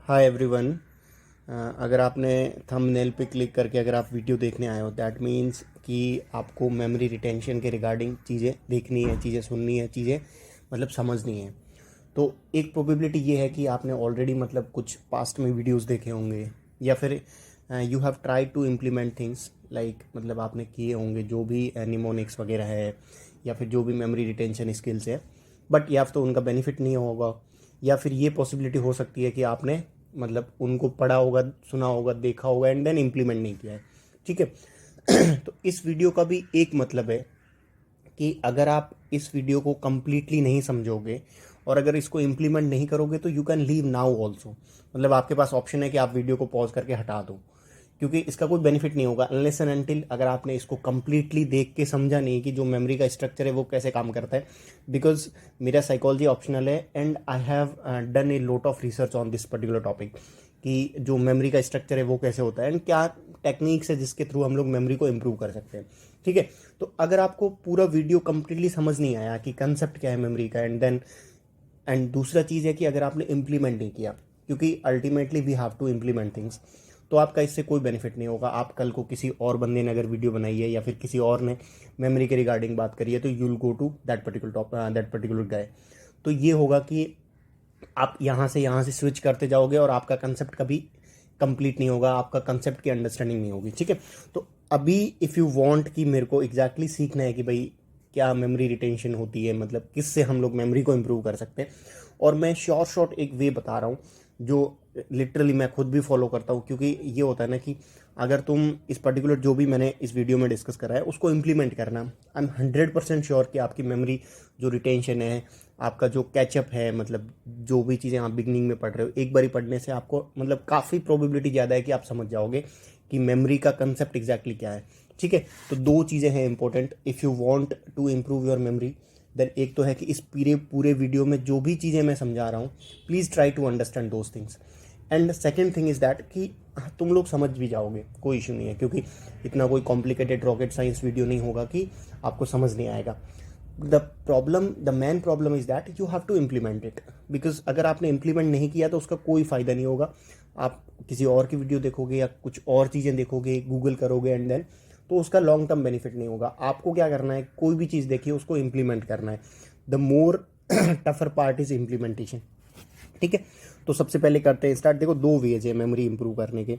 Hi everyone. अगर आपने thumbnail पे क्लिक करके अगर आप वीडियो देखने आए हो दैट मीन्स कि आपको मेमोरी रिटेंशन के रिगार्डिंग चीज़ें देखनी है, चीज़ें सुननी है, चीज़ें मतलब समझनी है। तो एक प्रोबेबिलिटी ये है कि आपने ऑलरेडी मतलब कुछ पास्ट में वीडियोस देखे होंगे या फिर you have tried to implement things like मतलब आपने किए होंगे जो भी निमोनिक्स वगैरह है या फिर जो भी मेमोरी रिटेंशन स्किल्स है, बट या तो उनका बेनिफिट नहीं होगा या फिर ये पॉसिबिलिटी हो सकती है कि आपने मतलब उनको पढ़ा होगा, सुना होगा, देखा होगा एंड देन इम्प्लीमेंट नहीं किया है। ठीक है। तो इस वीडियो का भी एक मतलब है कि अगर आप इस वीडियो को कम्प्लीटली नहीं समझोगे और अगर इसको इम्प्लीमेंट नहीं करोगे तो you can leave now also. मतलब आपके पास ऑप्शन है कि आप वीडियो को पॉज करके हटा दो, क्योंकि इसका कोई बेनिफिट नहीं होगा अनलेस एंड अनटिल अगर आपने इसको कम्प्लीटली देख के समझा नहीं कि जो मेमोरी का स्ट्रक्चर है वो कैसे काम करता है। बिकॉज मेरा साइकोलॉजी ऑप्शनल है and I have done a lot of research on this particular topic कि जो मेमोरी का स्ट्रक्चर है वो कैसे होता है एंड क्या टेक्निक्स है जिसके थ्रू हम लोग मेमोरी को इम्प्रूव कर सकते हैं। ठीक है। तो अगर आपको पूरा वीडियो कम्प्लीटली समझ नहीं आया कि कंसेप्ट क्या है मेमोरी का एंड दूसरा चीज़ है कि अगर आपने इम्प्लीमेंट नहीं किया, क्योंकि ultimately we have to implement things, तो आपका इससे कोई बेनिफिट नहीं होगा। आप कल को किसी और बंदे ने अगर वीडियो बनाई है या फिर किसी और ने मेमोरी के रिगार्डिंग बात करी है तो you will go to that particular guy. तो ये होगा कि आप यहाँ से स्विच करते जाओगे और आपका कंसेप्ट कभी कंप्लीट नहीं होगा, आपका कंसेप्ट की अंडरस्टैंडिंग नहीं होगी। ठीक है। तो अभी इफ़ यू वांट कि मेरे को एग्जैक्टली सीखना है कि भाई क्या मेमोरी रिटेंशन होती है, मतलब किससे हम लोग मेमोरी को इम्प्रूव कर सकते हैं, और मैं शॉर्ट एक वे बता रहा हूँ जो लिटरली मैं खुद भी फॉलो करता हूँ। क्योंकि ये होता है ना कि अगर तुम इस पर्टिकुलर जो भी मैंने इस वीडियो में डिस्कस करा है उसको इम्प्लीमेंट करना, आई एम 100% श्योर कि आपकी मेमोरी जो रिटेंशन है, आपका जो कैचअप है, मतलब जो भी चीज़ें आप बिगनिंग में पढ़ रहे हो एक बारी पढ़ने से आपको मतलब काफ़ी प्रोबेबिलिटी ज़्यादा है कि आप समझ जाओगे कि मेमोरी का कंसेप्ट एग्जैक्टली क्या है। ठीक है। तो दो चीज़ें हैं important if you want to improve your memory. Then एक तो है कि इस पूरे पूरे वीडियो में जो भी चीज़ें मैं समझा रहा हूँ please try to understand those things. And second thing is that कि तुम लोग समझ भी जाओगे, कोई इशू नहीं है, क्योंकि इतना कोई कॉम्प्लिकेटेड रॉकेट साइंस वीडियो नहीं होगा कि आपको समझ नहीं आएगा। The main problem is that you have to implement it. Because अगर आपने इम्प्लीमेंट नहीं किया तो उसका कोई फ़ायदा नहीं होगा। आप किसी और की वीडियो देखोगे या कुछ और चीज़ें देखोगे, गूगल करोगे एंड देन, तो उसका लॉन्ग टर्म बेनिफिट नहीं होगा। आपको क्या करना है, कोई भी चीज़ देखिए उसको इम्प्लीमेंट करना है। The more tougher part is implementation. ठीक है। तो सबसे पहले करते हैं स्टार्ट। देखो दो वेज है मेमोरी इंप्रूव करने के।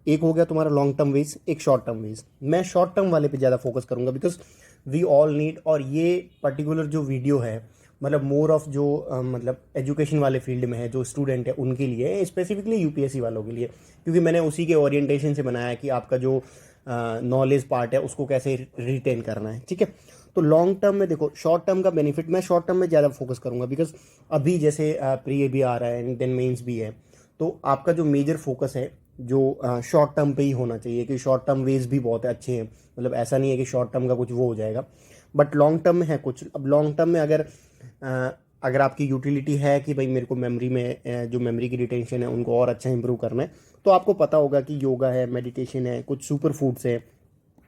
एक हो गया तुम्हारा लॉन्ग टर्म वेज, एक शॉर्ट टर्म वेज। मैं शॉर्ट टर्म वाले पे ज़्यादा फोकस करूंगा बिकॉज वी ऑल नीड, और ये पर्टिकुलर जो वीडियो है मतलब मोर ऑफ जो मतलब एजुकेशन वाले फील्ड में है, जो स्टूडेंट है उनके लिए, स्पेसिफिकली यूपीएससी वालों के लिए, क्योंकि मैंने उसी के ओरिएंटेशन से बनाया कि आपका जो नॉलेज पार्ट है उसको कैसे रिटेन करना है। ठीक है। तो लॉन्ग टर्म में देखो, शॉर्ट टर्म का बेनिफिट मैं शॉर्ट टर्म में ज़्यादा फोकस करूंगा बिकॉज अभी जैसे प्री भी आ रहा है एंड देन मेंस भी है, तो आपका जो मेजर फोकस है जो शॉर्ट टर्म पे ही होना चाहिए, कि शॉर्ट टर्म वेज भी बहुत अच्छे हैं। मतलब ऐसा नहीं है कि शॉर्ट टर्म का कुछ वो हो जाएगा, बट लॉन्ग टर्म में है कुछ। अब लॉन्ग टर्म में अगर आपकी यूटिलिटी है कि भाई मेरे को मेमोरी में जो मेमोरी की रिटेंशन है उनको और अच्छा इंप्रूव करना है, तो आपको पता होगा कि योगा है, मेडिटेशन है, कुछ सुपर फूड्स है।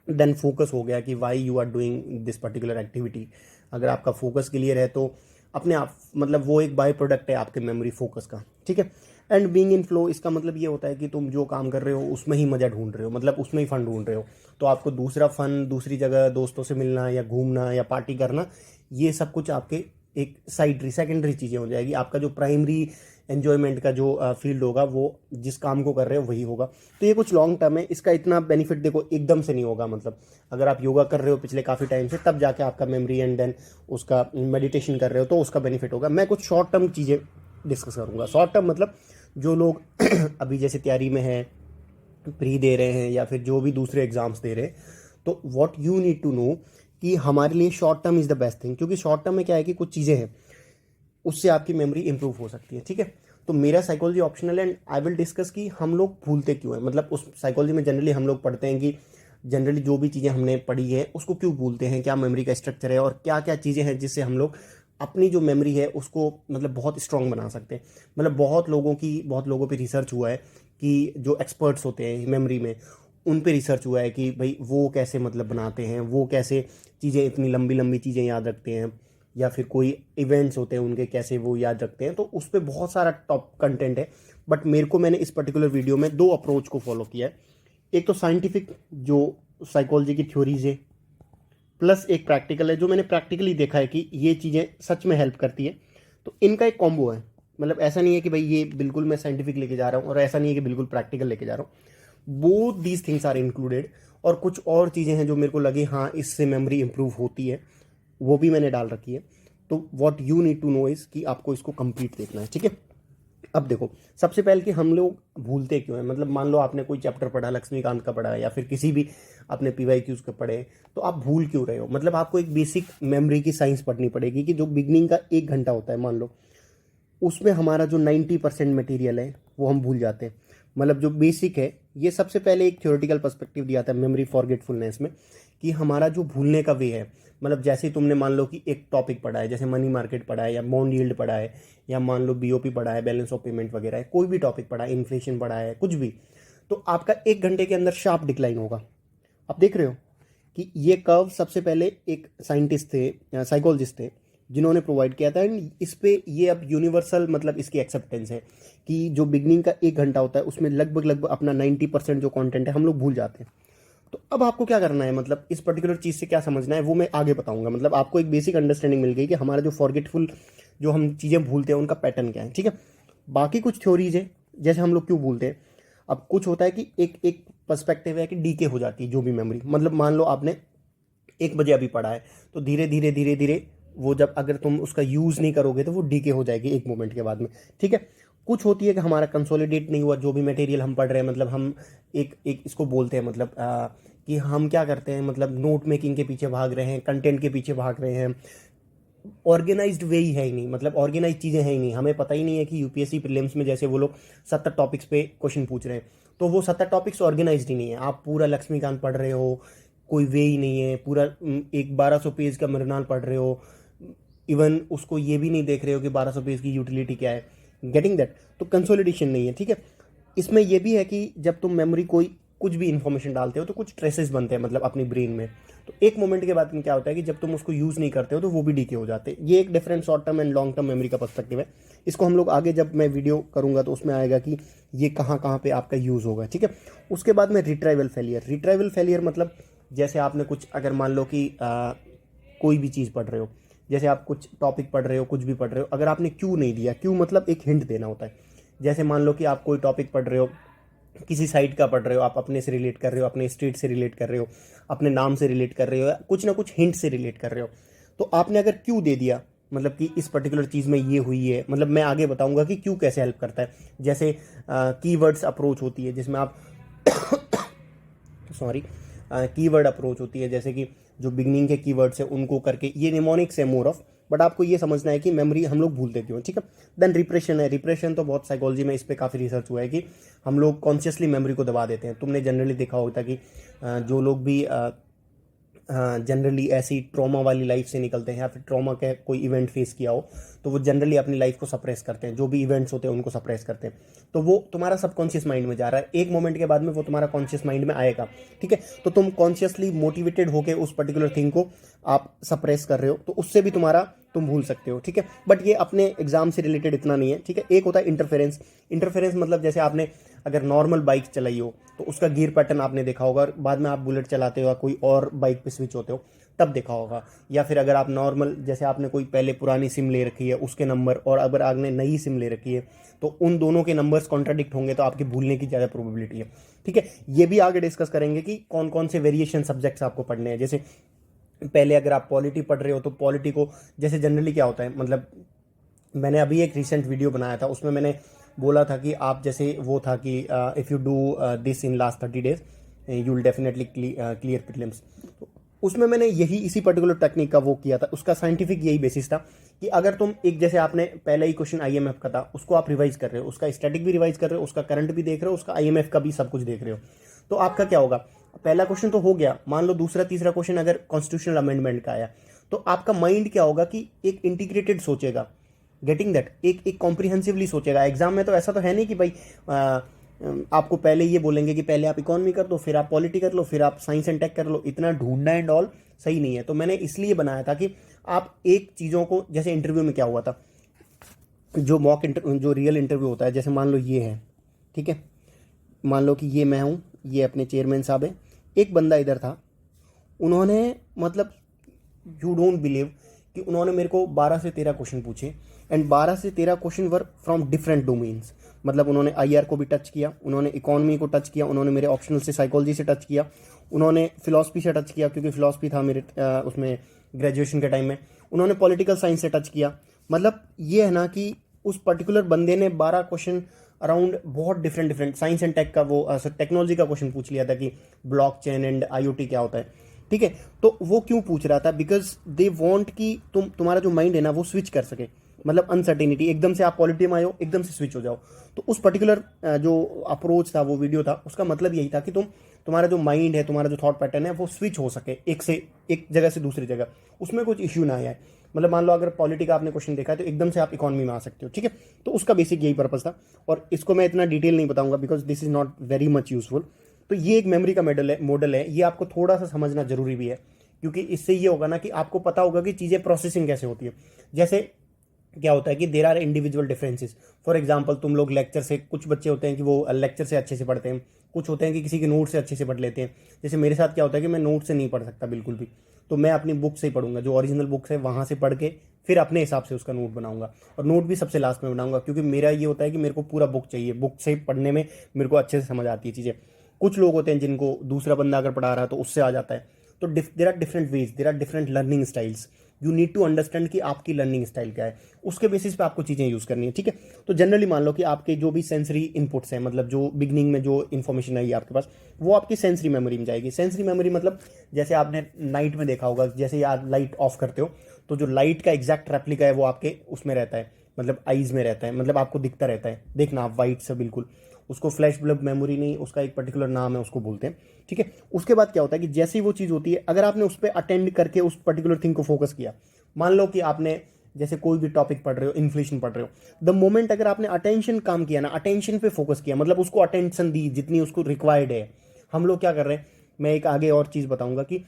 देन फोकस हो गया कि why you are doing this particular activity. अगर आपका फोकस क्लियर है तो अपने आप मतलब वो एक बाय प्रोडक्ट है आपके मेमोरी फोकस का। ठीक है। एंड बीइंग इन फ्लो, इसका मतलब ये होता है कि तुम जो काम कर रहे हो उसमें ही मज़ा ढूंढ रहे हो, मतलब उसमें ही फन ढूंढ रहे हो। तो आपको दूसरा फन, दूसरी जगह दोस्तों से मिलना या घूमना या पार्टी करना, ये सब कुछ आपके एक सेकेंडरी चीज़ें हो जाएगी। आपका जो प्राइमरी एन्जॉयमेंट का जो फील्ड होगा वो जिस काम को कर रहे हो वही होगा। तो ये कुछ लॉन्ग टर्म है, इसका इतना बेनिफिट देखो एकदम से नहीं होगा। मतलब अगर आप योगा कर रहे हो पिछले काफ़ी टाइम से तब जाके आपका मेमोरी एंड देन उसका मेडिटेशन कर रहे हो तो उसका बेनिफिट होगा। मैं कुछ शॉर्ट टर्म चीज़ें डिस्कस करूँगा। शॉर्ट टर्म मतलब जो लोग अभी जैसे तैयारी में है, प्री दे रहे हैं या फिर जो भी दूसरे एग्जाम्स दे रहे हैं, तो what you need to know कि हमारे लिए short term is the best thing. क्योंकि शॉर्ट टर्म में क्या है कि कुछ चीज़ें हैं उससे आपकी मेमोरी इंप्रूव हो सकती है। ठीक है। तो मेरा साइकोलॉजी ऑप्शनल है एंड आई विल डिस्कस कि हम लोग भूलते क्यों हैं। मतलब उस साइकोलॉजी में जनरली हम लोग पढ़ते हैं कि जनरली जो भी चीज़ें हमने पढ़ी है उसको क्यों भूलते हैं, क्या मेमोरी का स्ट्रक्चर है और क्या क्या चीज़ें हैं जिससे हम लोग अपनी जो मेमोरी है उसको मतलब बहुत स्ट्रांग बना सकते हैं। मतलब बहुत लोगों पे रिसर्च हुआ है कि जो एक्सपर्ट्स होते हैं मेमोरी में, उन पे रिसर्च हुआ है कि भाई वो कैसे मतलब बनाते हैं, वो कैसे चीज़ें इतनी लंबी लंबी चीज़ें याद रखते हैं। या फिर कोई इवेंट्स होते हैं उनके कैसे वो याद रखते हैं, तो उस पर बहुत सारा टॉप कंटेंट है। बट मेरे को मैंने इस पर्टिकुलर वीडियो में 2 अप्रोच को फॉलो किया है। एक तो साइंटिफिक जो साइकोलॉजी की थ्योरीज है, प्लस एक प्रैक्टिकल है जो मैंने प्रैक्टिकली देखा है कि ये चीज़ें सच में हेल्प करती है। तो इनका एक कॉम्बो है, मतलब ऐसा नहीं है कि भाई ये बिल्कुल मैं साइंटिफिक लेके जा रहा हूँ और ऐसा नहीं है कि बिल्कुल प्रैक्टिकल लेके जा रहा हूँ। Both these things are included. और कुछ और चीज़ें हैं जो मेरे को लगे हाँ इससे मेमोरी इंप्रूव होती है, वो भी मैंने डाल रखी है। तो what you need to know is कि आपको इसको कंप्लीट देखना है, ठीक है। अब देखो, सबसे पहले कि हम लोग भूलते क्यों हैं। मतलब मान लो आपने कोई चैप्टर पढ़ा, लक्ष्मीकांत का पढ़ा या फिर किसी भी आपने PYQs का पढ़े, तो आप भूल क्यों रहे हो। मतलब आपको एक बेसिक मेमोरी की साइंस पढ़नी पड़ेगी कि जो बिगनिंग का 1 घंटा होता है मान लो, उसमें हमारा जो 90% मटेरियल है वो हम भूल जाते हैं। मतलब जो बेसिक है, ये सबसे पहले एक थ्योरेटिकल पर्सपेक्टिव दिया था मेमोरी फॉरगेटफुलनेस में कि हमारा जो भूलने का वे है, मतलब जैसे तुमने मान लो कि एक टॉपिक पढ़ा है, जैसे मनी मार्केट पढ़ा है या बॉन्ड यील्ड पढ़ा है या मान लो BOP पढ़ा है, बैलेंस ऑफ पेमेंट वगैरह है, कोई भी टॉपिक पढ़ा है, इन्फ्लेशन पढ़ा है, कुछ भी, तो आपका 1 घंटे के अंदर शार्प डिक्लाइन होगा। आप देख रहे हो कि ये कर्व सबसे पहले एक साइंटिस्ट थे, साइकोलॉजिस्ट थे, जिन्होंने प्रोवाइड किया था। एंड इस पे ये अब यूनिवर्सल मतलब इसकी एक्सेप्टेंस है कि जो बिगनिंग का 1 घंटा होता है उसमें लगभग अपना 90% जो कंटेंट है हम लोग भूल जाते हैं। तो अब आपको क्या करना है, मतलब इस पर्टिकुलर चीज़ से क्या समझना है वो मैं आगे बताऊंगा। मतलब आपको एक बेसिक अंडरस्टैंडिंग मिल गई कि हमारा जो फॉरगेटफुल जो हम चीज़ें भूलते हैं उनका पैटर्न क्या है, ठीक है। बाकी कुछ थ्योरीज है जैसे हम लोग क्यों भूलते हैं। अब कुछ होता है कि एक एक पर्सपेक्टिव है कि डीके हो जाती है जो भी मेमोरी। मतलब मान लो आपने 1 बजे अभी पढ़ा है, तो धीरे धीरे धीरे धीरे वो जब अगर तुम उसका यूज़ नहीं करोगे तो वो डीके हो जाएगी एक मोमेंट के बाद में, ठीक है। कुछ होती है कि हमारा कंसोलिडेट नहीं हुआ जो भी मटेरियल हम पढ़ रहे हैं। मतलब हम एक एक इसको बोलते हैं, मतलब कि हम क्या करते हैं, मतलब नोट मेकिंग के पीछे भाग रहे हैं, कंटेंट के पीछे भाग रहे हैं, ऑर्गेनाइज्ड वे ही है ही नहीं। मतलब ऑर्गेनाइज चीज़ें हैं ही नहीं, हमें पता ही नहीं है कि UPSC प्रीलिम्स में जैसे वो लोग 70 टॉपिक्स पे क्वेश्चन पूछ रहे हैं, तो वो 70 टॉपिक्स ऑर्गेनाइज्ड ही नहीं है। आप पूरा लक्ष्मीकांत पढ़ रहे हो, कोई वे ही नहीं है, पूरा एक 1200 पेज का मृणाल पढ़ रहे हो, इवन उसको ये भी नहीं देख रहे हो कि 1200 पेज की यूटिलिटी क्या है। गेटिंग दैट, तो कंसोलिडेशन नहीं है, ठीक है। इसमें यह भी है कि जब तुम मेमोरी कोई कुछ भी इन्फॉर्मेशन डालते हो तो कुछ ट्रेसेस बनते हैं मतलब अपनी ब्रेन में। तो एक मोमेंट के बाद में क्या होता है कि जब तुम उसको यूज़ नहीं करते हो तो वो भी डीके हो जाते हैं। ये एक different short term and long term memory का पर्सपेक्टिव है। इसको हम लोग आगे जब मैं वीडियो करूंगा तो उसमें आएगा कि ये कहाँ कहाँ पे आपका यूज़ होगा, ठीक है। उसके बाद में रिट्राइवल फेलियर। रिट्राइवल फेलियर मतलब जैसे आपने कुछ अगर मान लो कि कोई भी चीज़ पढ़ रहे हो, जैसे आप कुछ टॉपिक पढ़ रहे हो, कुछ भी पढ़ रहे हो, अगर आपने क्यों नहीं दिया, क्यों मतलब एक हिंट देना होता है। जैसे मान लो कि आप कोई टॉपिक पढ़ रहे हो, किसी साइट का पढ़ रहे हो, आप अपने से रिलेट कर रहे हो, अपने स्टेट से रिलेट कर रहे हो, अपने नाम से रिलेट कर रहे हो, या कुछ ना कुछ हिंट से रिलेट कर रहे हो, तो आपने अगर क्यों दे दिया, मतलब कि इस पर्टिकुलर चीज़ में ये हुई है, मतलब मैं आगे बताऊंगा कि क्यों कैसे हेल्प करता है। जैसे कीवर्ड्स अप्रोच होती है जिसमें आप सॉरी कीवर्ड अप्रोच होती है, जैसे कि जो बिगनिंग के कीवर्ड्स है उनको करके, ये निमोनिक्स है मोर ऑफ, बट आपको ये समझना है कि मेमोरी हम लोग भूलते क्यों, ठीक है। देन रिप्रेशन है। रिप्रेशन तो बहुत साइकोलॉजी में इस पे काफ़ी रिसर्च हुआ है कि हम लोग कॉन्शियसली मेमोरी को दबा देते हैं। तुमने जनरली देखा होता कि जो लोग भी जनरली ऐसी ट्रॉमा वाली लाइफ से निकलते हैं या फिर ट्रॉमा का कोई इवेंट फेस किया हो, तो वो जनरली अपनी लाइफ को सप्रेस करते हैं। जो भी इवेंट्स होते हैं उनको सप्रेस करते हैं, तो वो तुम्हारा सबकॉन्शियस माइंड में जा रहा है। एक मोमेंट के बाद में वो तुम्हारा कॉन्शियस माइंड में आएगा, ठीक है। तो तुम कॉन्शियसली मोटिवेटेड होकर उस पर्टिकुलर थिंग को आप सप्रेस कर रहे हो, तो उससे भी तुम्हारा तुम भूल सकते हो, ठीक है। बट ये अपने एग्जाम से रिलेटेड इतना नहीं है, ठीक है। एक होता है इंटरफेरेंस। इंटरफेरेंस मतलब जैसे आपने अगर नॉर्मल बाइक चलाई हो तो उसका गियर पैटर्न आपने देखा होगा, और बाद में आप बुलेट चलाते हो या कोई और बाइक पे स्विच होते हो तब देखा होगा। या फिर अगर आप नॉर्मल, जैसे आपने कोई पहले पुरानी सिम ले रखी है उसके नंबर, और अगर आपने नई सिम ले रखी है तो उन दोनों के नंबर्स कॉन्ट्राडिक्ट होंगे तो आपके भूलने की ज़्यादा प्रोबेबिलिटी है, ठीक है। ये भी आगे डिस्कस करेंगे कि कौन कौन से वेरिएशन सब्जेक्ट्स आपको पढ़ने हैं। जैसे पहले अगर आप पॉलिटी पढ़ रहे हो तो पॉलिटी को जैसे जनरली क्या होता है, मतलब मैंने अभी एक रिसेंट वीडियो बनाया था, उसमें मैंने बोला था कि आप जैसे वो था कि if you do this in last 30 days you will definitely clear prelims. उसमें मैंने यही इसी पर्टिकुलर टेक्निक का वो किया था। उसका साइंटिफिक यही बेसिस था कि अगर तुम एक, जैसे आपने पहला ही क्वेश्चन IMF का था, उसको आप रिवाइज कर रहे हो, उसका स्टैटिक भी रिवाइज कर रहे हो, उसका करंट भी देख रहे हो, उसका IMF का भी सब कुछ देख रहे हो, तो आपका क्या होगा, पहला क्वेश्चन तो हो गया, मान लो दूसरा तीसरा क्वेश्चन अगर कॉन्स्टिट्यूशनल अमेंडमेंट का आया तो आपका माइंड क्या होगा कि एक इंटीग्रेटेड सोचेगा। गेटिंग दैट, एक कॉम्प्रिहेंसिवली सोचेगा। एग्जाम में तो ऐसा तो है नहीं कि भाई आपको पहले ये बोलेंगे कि पहले आप इकोनॉमी कर लो, फिर आप पॉलिटी कर लो, फिर आप साइंस एंड टेक कर लो, इतना ढूंढना एंड ऑल सही नहीं है। तो मैंने इसलिए बनाया था कि आप एक चीज़ों को, जैसे इंटरव्यू में क्या हुआ था, जो रियल इंटरव्यू होता है, जैसे मान लो ये है, ठीक है, मान लो कि ये मैं हूँ, ये अपने चेयरमैन साहब है, एक बंदा इधर था, उन्होंने मतलब यू डोंट बिलीव कि उन्होंने मेरे को 12 से 13 क्वेश्चन पूछे, एंड 12 से 13 question were from different domains. मतलब उन्होंने आईआर को भी टच किया, उन्होंने इकोनॉमी को टच किया, उन्होंने मेरे ऑप्शनल से साइकोलॉजी से टच किया, उन्होंने फिलॉसफी से टच किया क्योंकि फिलॉसफी था मेरे उसमें ग्रेजुएशन के टाइम में, उन्होंने पॉलिटिकल साइंस से टच किया। मतलब ये है ना कि उस पर्टिकुलर बंदे ने 12 क्वेश्चन अराउंड बहुत डिफरेंट साइंस एंड टेक का, वो टेक्नोलॉजी का क्वेश्चन पूछ लिया था कि ब्लॉकचेन एंड आईओटी क्या होता है, ठीक है। तो वो क्यों पूछ रहा था, बिकॉज दे वांट कि तुम्हारा जो माइंड है ना वो स्विच कर सके, मतलब अनसर्टेनिटी, एकदम से आप पॉलिटी में आए हो, एकदम से स्विच हो जाओ। तो उस पर्टिकुलर जो अप्रोच था, वो वीडियो था, उसका मतलब यही था कि तुम्हारा जो माइंड है, तुम्हारा जो थॉट पैटर्न है, वो स्विच हो सके एक जगह से दूसरी जगह, उसमें कुछ इश्यू ना आए। मतलब मान लो अगर पॉलिटी का आपने क्वेश्चन देखा है तो एकदम से आप इकोनॉमी में आ सकते हो, ठीक है। तो उसका बेसिक यही पर्पज था, और इसको मैं इतना डिटेल नहीं बताऊंगा because this is not very much useful. तो ये एक मेमोरी का मॉडल है, ये आपको थोड़ा सा समझना जरूरी भी है, क्योंकि इससे ये होगा ना कि आपको पता होगा कि चीज़ें प्रोसेसिंग कैसे होती है। जैसे क्या होता है कि there are individual differences. For example, तुम लोग लेक्चर से, कुछ बच्चे होते हैं कि वो लेक्चर से अच्छे से पढ़ते हैं, कुछ होते हैं कि किसी के नोट से अच्छे से पढ़ लेते हैं। जैसे मेरे साथ क्या होता है कि मैं नोट से नहीं पढ़ सकता बिल्कुल भी, तो मैं अपनी बुक से ही पढ़ूंगा, जो ओरिजिनल बुक्स है वहाँ से पढ़ के फिर अपने हिसाब से उसका नोट बनाऊंगा, और नोट भी सबसे लास्ट में बनाऊंगा, क्योंकि मेरा ये होता है कि मेरे को पूरा बुक चाहिए, बुक से पढ़ने में मेरे को अच्छे से समझ आती है चीज़ें। कुछ लोग होते हैं जिनको दूसरा बंदा अगर पढ़ा रहा है तो उससे आ जाता है। तो there are different ways, there are different learning styles, you need to understand कि आपकी लर्निंग स्टाइल क्या है, उसके बेसिस पे आपको चीज़ें यूज़ करनी है, ठीक है। तो जनरली मान लो कि आपके जो भी सेंसरी इनपुट्स हैं, मतलब जो बिगनिंग में जो इन्फॉर्मेशन आई आपके पास, वो आपकी सेंसरी मेमोरी में जाएगी। सेंसरी मेमोरी मतलब जैसे आपने नाइट में देखा होगा, जैसे ही आप लाइट ऑफ करते हो तो जो लाइट का एग्जैक्ट रेप्लिका है वो आपके उसमें रहता है, मतलब आईज में रहता है, मतलब आपको दिखता रहता है, देखना आप वाइट से बिल्कुल, उसको फ्लैश बल्ब मेमोरी नहीं, उसका एक पर्टिकुलर नाम है, उसको बोलते हैं, ठीक है। उसके बाद क्या होता है कि जैसे ही वो चीज़ होती है, अगर आपने उस पर अटेंड करके उस पर्टिकुलर थिंग को फोकस किया, मान लो कि आपने जैसे कोई भी टॉपिक पढ़ रहे हो, इन्फ्लेशन पढ़ रहे हो, द मोमेंट अगर आपने अटेंशन काम किया ना, अटेंशन पे फोकस किया, मतलब उसको अटेंशन दी जितनी उसको रिक्वायर्ड है। हम लोग क्या कर रहे हैं, मैं एक आगे और चीज़ बताऊंगा कि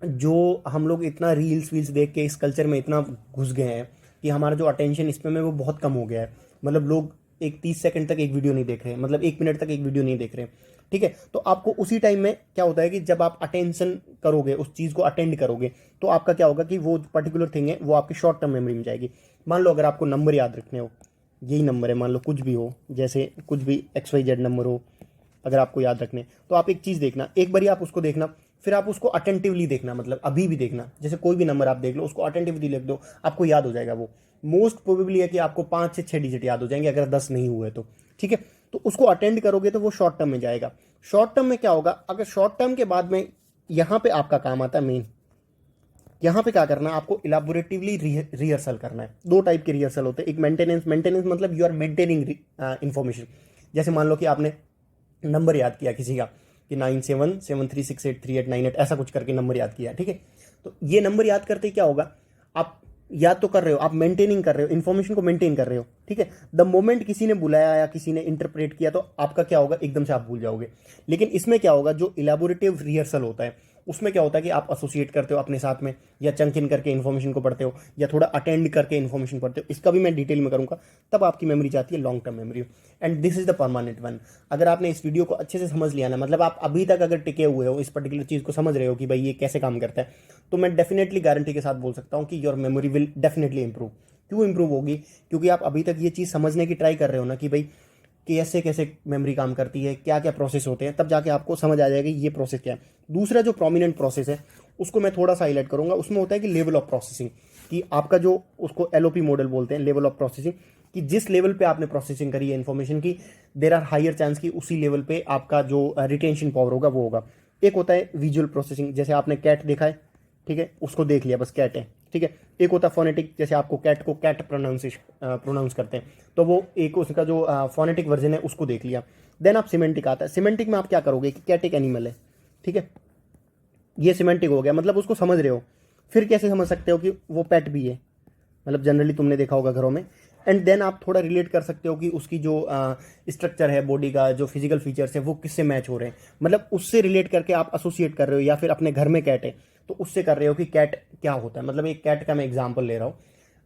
जो हम लोग इतना रील्स वील्स देख के इस कल्चर में इतना घुस गए हैं कि हमारा जो अटेंशन इसमें वो बहुत कम हो गया है। मतलब लोग एक 30 सेकंड तक एक वीडियो नहीं देख रहे हैं, मतलब 1 मिनट तक एक वीडियो नहीं देख रहे हैं, ठीक है। तो आपको उसी टाइम में क्या होता है कि जब आप अटेंशन करोगे, उस चीज़ को अटेंड करोगे, तो आपका क्या होगा कि वो पर्टिकुलर थिंग है वो आपकी शॉर्ट टर्म मेमोरी में जाएगी। मान लो अगर आपको नंबर याद रखने हो, यही नंबर है, मान लो कुछ भी हो, जैसे कुछ भी XYZ नंबर हो, अगर आपको याद रखने, तो आप एक चीज़ देखना, एक बारी आप उसको देखना, फिर आप उसको अटेंटिवली देखना, मतलब अभी भी देखना, जैसे कोई भी नंबर आप देख लो, उसको अटेंटिवली लिख दो, आपको याद हो जाएगा। वो मोस्ट प्रोबेबली है कि आपको 5 से 6 डिजिट याद हो जाएंगे, अगर 10 नहीं हुए तो, ठीक है। तो उसको अटेंड करोगे तो वो शॉर्ट टर्म में जाएगा। शॉर्ट टर्म में क्या होगा, अगर शॉर्ट टर्म के बाद में यहाँ पे आपका काम आता है मेन, यहाँ पे क्या करना है, आपको इलाबोरेटिवली रिहर्सल करना है। 2 टाइप के रिहर्सल होते हैं, एक मेंटेनेंस मतलब यू आर मेंटेनिंग इन्फॉर्मेशन। जैसे मान लो कि आपने नंबर याद किया किसी का कि 9773683898, ऐसा कुछ करके नंबर याद किया, ठीक है। तो ये नंबर याद करते क्या होगा, आप याद तो कर रहे हो, आप मेंटेनिंग कर रहे हो, इन्फॉर्मेशन को मेंटेन कर रहे हो, ठीक है। द मोमेंट किसी ने बुलाया या किसी ने इंटरप्रेट किया तो आपका क्या होगा, एकदम से आप भूल जाओगे। लेकिन इसमें क्या होगा, जो इलेबोरेटिव रिहर्सल होता है उसमें क्या होता है कि आप एसोसिएट करते हो अपने साथ में, या चंक इन करके इन्फॉर्मेशन को पढ़ते हो, या थोड़ा अटेंड करके इन्फॉर्मेशन पढ़ते हो। इसका भी मैं डिटेल में करूंगा, तब आपकी मेमोरी जाती है long term memory, and this is the permanent one. अगर आपने इस वीडियो को अच्छे से समझ लिया ना, मतलब आप अभी तक अगर टिके हुए हो, इस पर्टिकुलर चीज़ को समझ रहे हो कि भाई ये कैसे काम करता है, तो मैं डेफिनेटली गारंटी के साथ बोल सकता हूँ कि your memory will definitely improve. क्यों इंप्रूव होगी, क्योंकि आप अभी तक ये चीज़ समझने की ट्राई कर रहे हो ना कि भाई कि कैसे कैसे मेमोरी काम करती है, क्या क्या प्रोसेस होते हैं, तब जाके आपको समझ आ जाएगा ये प्रोसेस क्या है। दूसरा जो प्रोमिनेंट प्रोसेस है उसको मैं थोड़ा सा हाईलाइट करूंगा, उसमें होता है कि लेवल ऑफ प्रोसेसिंग, कि आपका जो उसको LOP मॉडल बोलते हैं, लेवल ऑफ प्रोसेसिंग, कि जिस लेवल पे आपने प्रोसेसिंग करी है इन्फॉर्मेशन की, देर आर हायर चांस की उसी लेवल पे आपका जो रिटेंशन पावर होगा वो होगा। एक होता है विजुअल प्रोसेसिंग, जैसे आपने कैट देखा है, ठीक है, उसको देख लिया, बस कैट है, ठीक है। एक होता है फोनेटिक, जैसे आपको कैट को कैट प्रोनाउंस करते हैं, तो वो एक उसका जो फोनेटिक वर्जन है उसको देख लिया। देन आप सिमेंटिक आता है, सिमेंटिक में आप क्या करोगे कि कैट एक एनिमल है, ठीक है, ये सिमेंटिक हो गया, मतलब उसको समझ रहे हो। फिर कैसे समझ सकते हो कि वो पेट भी है, मतलब जनरली तुमने देखा होगा घरों में। एंड देन आप थोड़ा रिलेट कर सकते हो कि उसकी जो स्ट्रक्चर है बॉडी का, जो फिजिकल फीचर्स है वो किससे मैच हो रहे हैं, मतलब उससे रिलेट करके आप एसोसिएट कर रहे हो। या फिर अपने घर में कैट है तो उससे कर रहे हो कि कैट क्या होता है। मतलब एक कैट का मैं एग्जाम्पल ले रहा हूँ।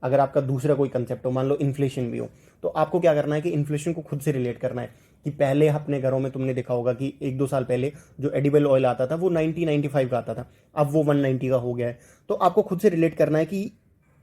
अगर आपका दूसरा कोई कंसेप्ट हो, मान लो इन्फ्लेशन भी हो, तो आपको क्या करना है कि इन्फ्लेशन को खुद से रिलेट करना है कि पहले अपने घरों में तुमने देखा होगा कि 1-2 साल पहले जो एडिबल ऑयल आता था वो 90-95 का आता था, अब वो 190 का हो गया है। तो आपको खुद से रिलेट करना है कि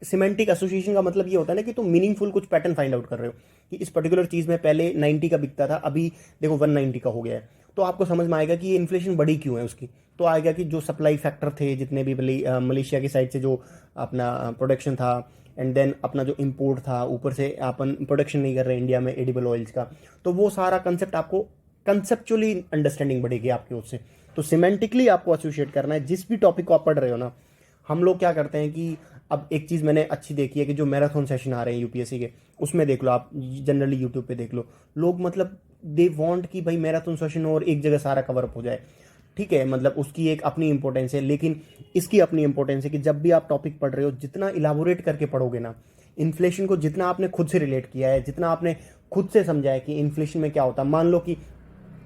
सिमेंटिक एसोसिएशन का मतलब ये होता है ना कि तुम मीनिंगफुल कुछ पैटर्न फाइंड आउट कर रहे हो कि इस पर्टिकुलर चीज़ में पहले 90 का बिकता था, अभी देखो 190 का हो गया है। तो आपको समझ में आएगा कि ये इन्फ्लेशन बढ़ी क्यों है उसकी। तो आएगा कि जो सप्लाई फैक्टर थे जितने भी मलेशिया की साइड से जो अपना प्रोडक्शन था, एंड देन अपना जो इम्पोर्ट था, ऊपर से अपन प्रोडक्शन नहीं कर रहे इंडिया में एडिबल ऑयल्स का, तो वो सारा कंसेप्ट आपको कंसेप्चुअली अंडरस्टैंडिंग बढ़ेगी आपकी उससे। तो सिमेंटिकली आपको एसोसिएट करना है जिस भी टॉपिक को आप पढ़ रहे हो ना। हम लोग क्या करते हैं कि अब एक चीज़ मैंने अच्छी देखी है कि जो मैराथन सेशन आ रहे हैं यूपीएससी के, उसमें देख लो आप, जनरली यूट्यूब पे देख लो, लोग मतलब दे वांट कि भाई मैराथन सेशन और एक जगह सारा कवर अप हो जाए। ठीक है, मतलब उसकी एक अपनी इंपॉर्टेंस है, लेकिन इसकी अपनी इंपॉर्टेंस है कि जब भी आप टॉपिक पढ़ रहे हो, जितना इलाबोरेट करके पढ़ोगे ना, इन्फ्लेशन को जितना आपने खुद से रिलेट किया है, जितना आपने खुद से समझा है कि इन्फ्लेशन में क्या होता है। मान लो कि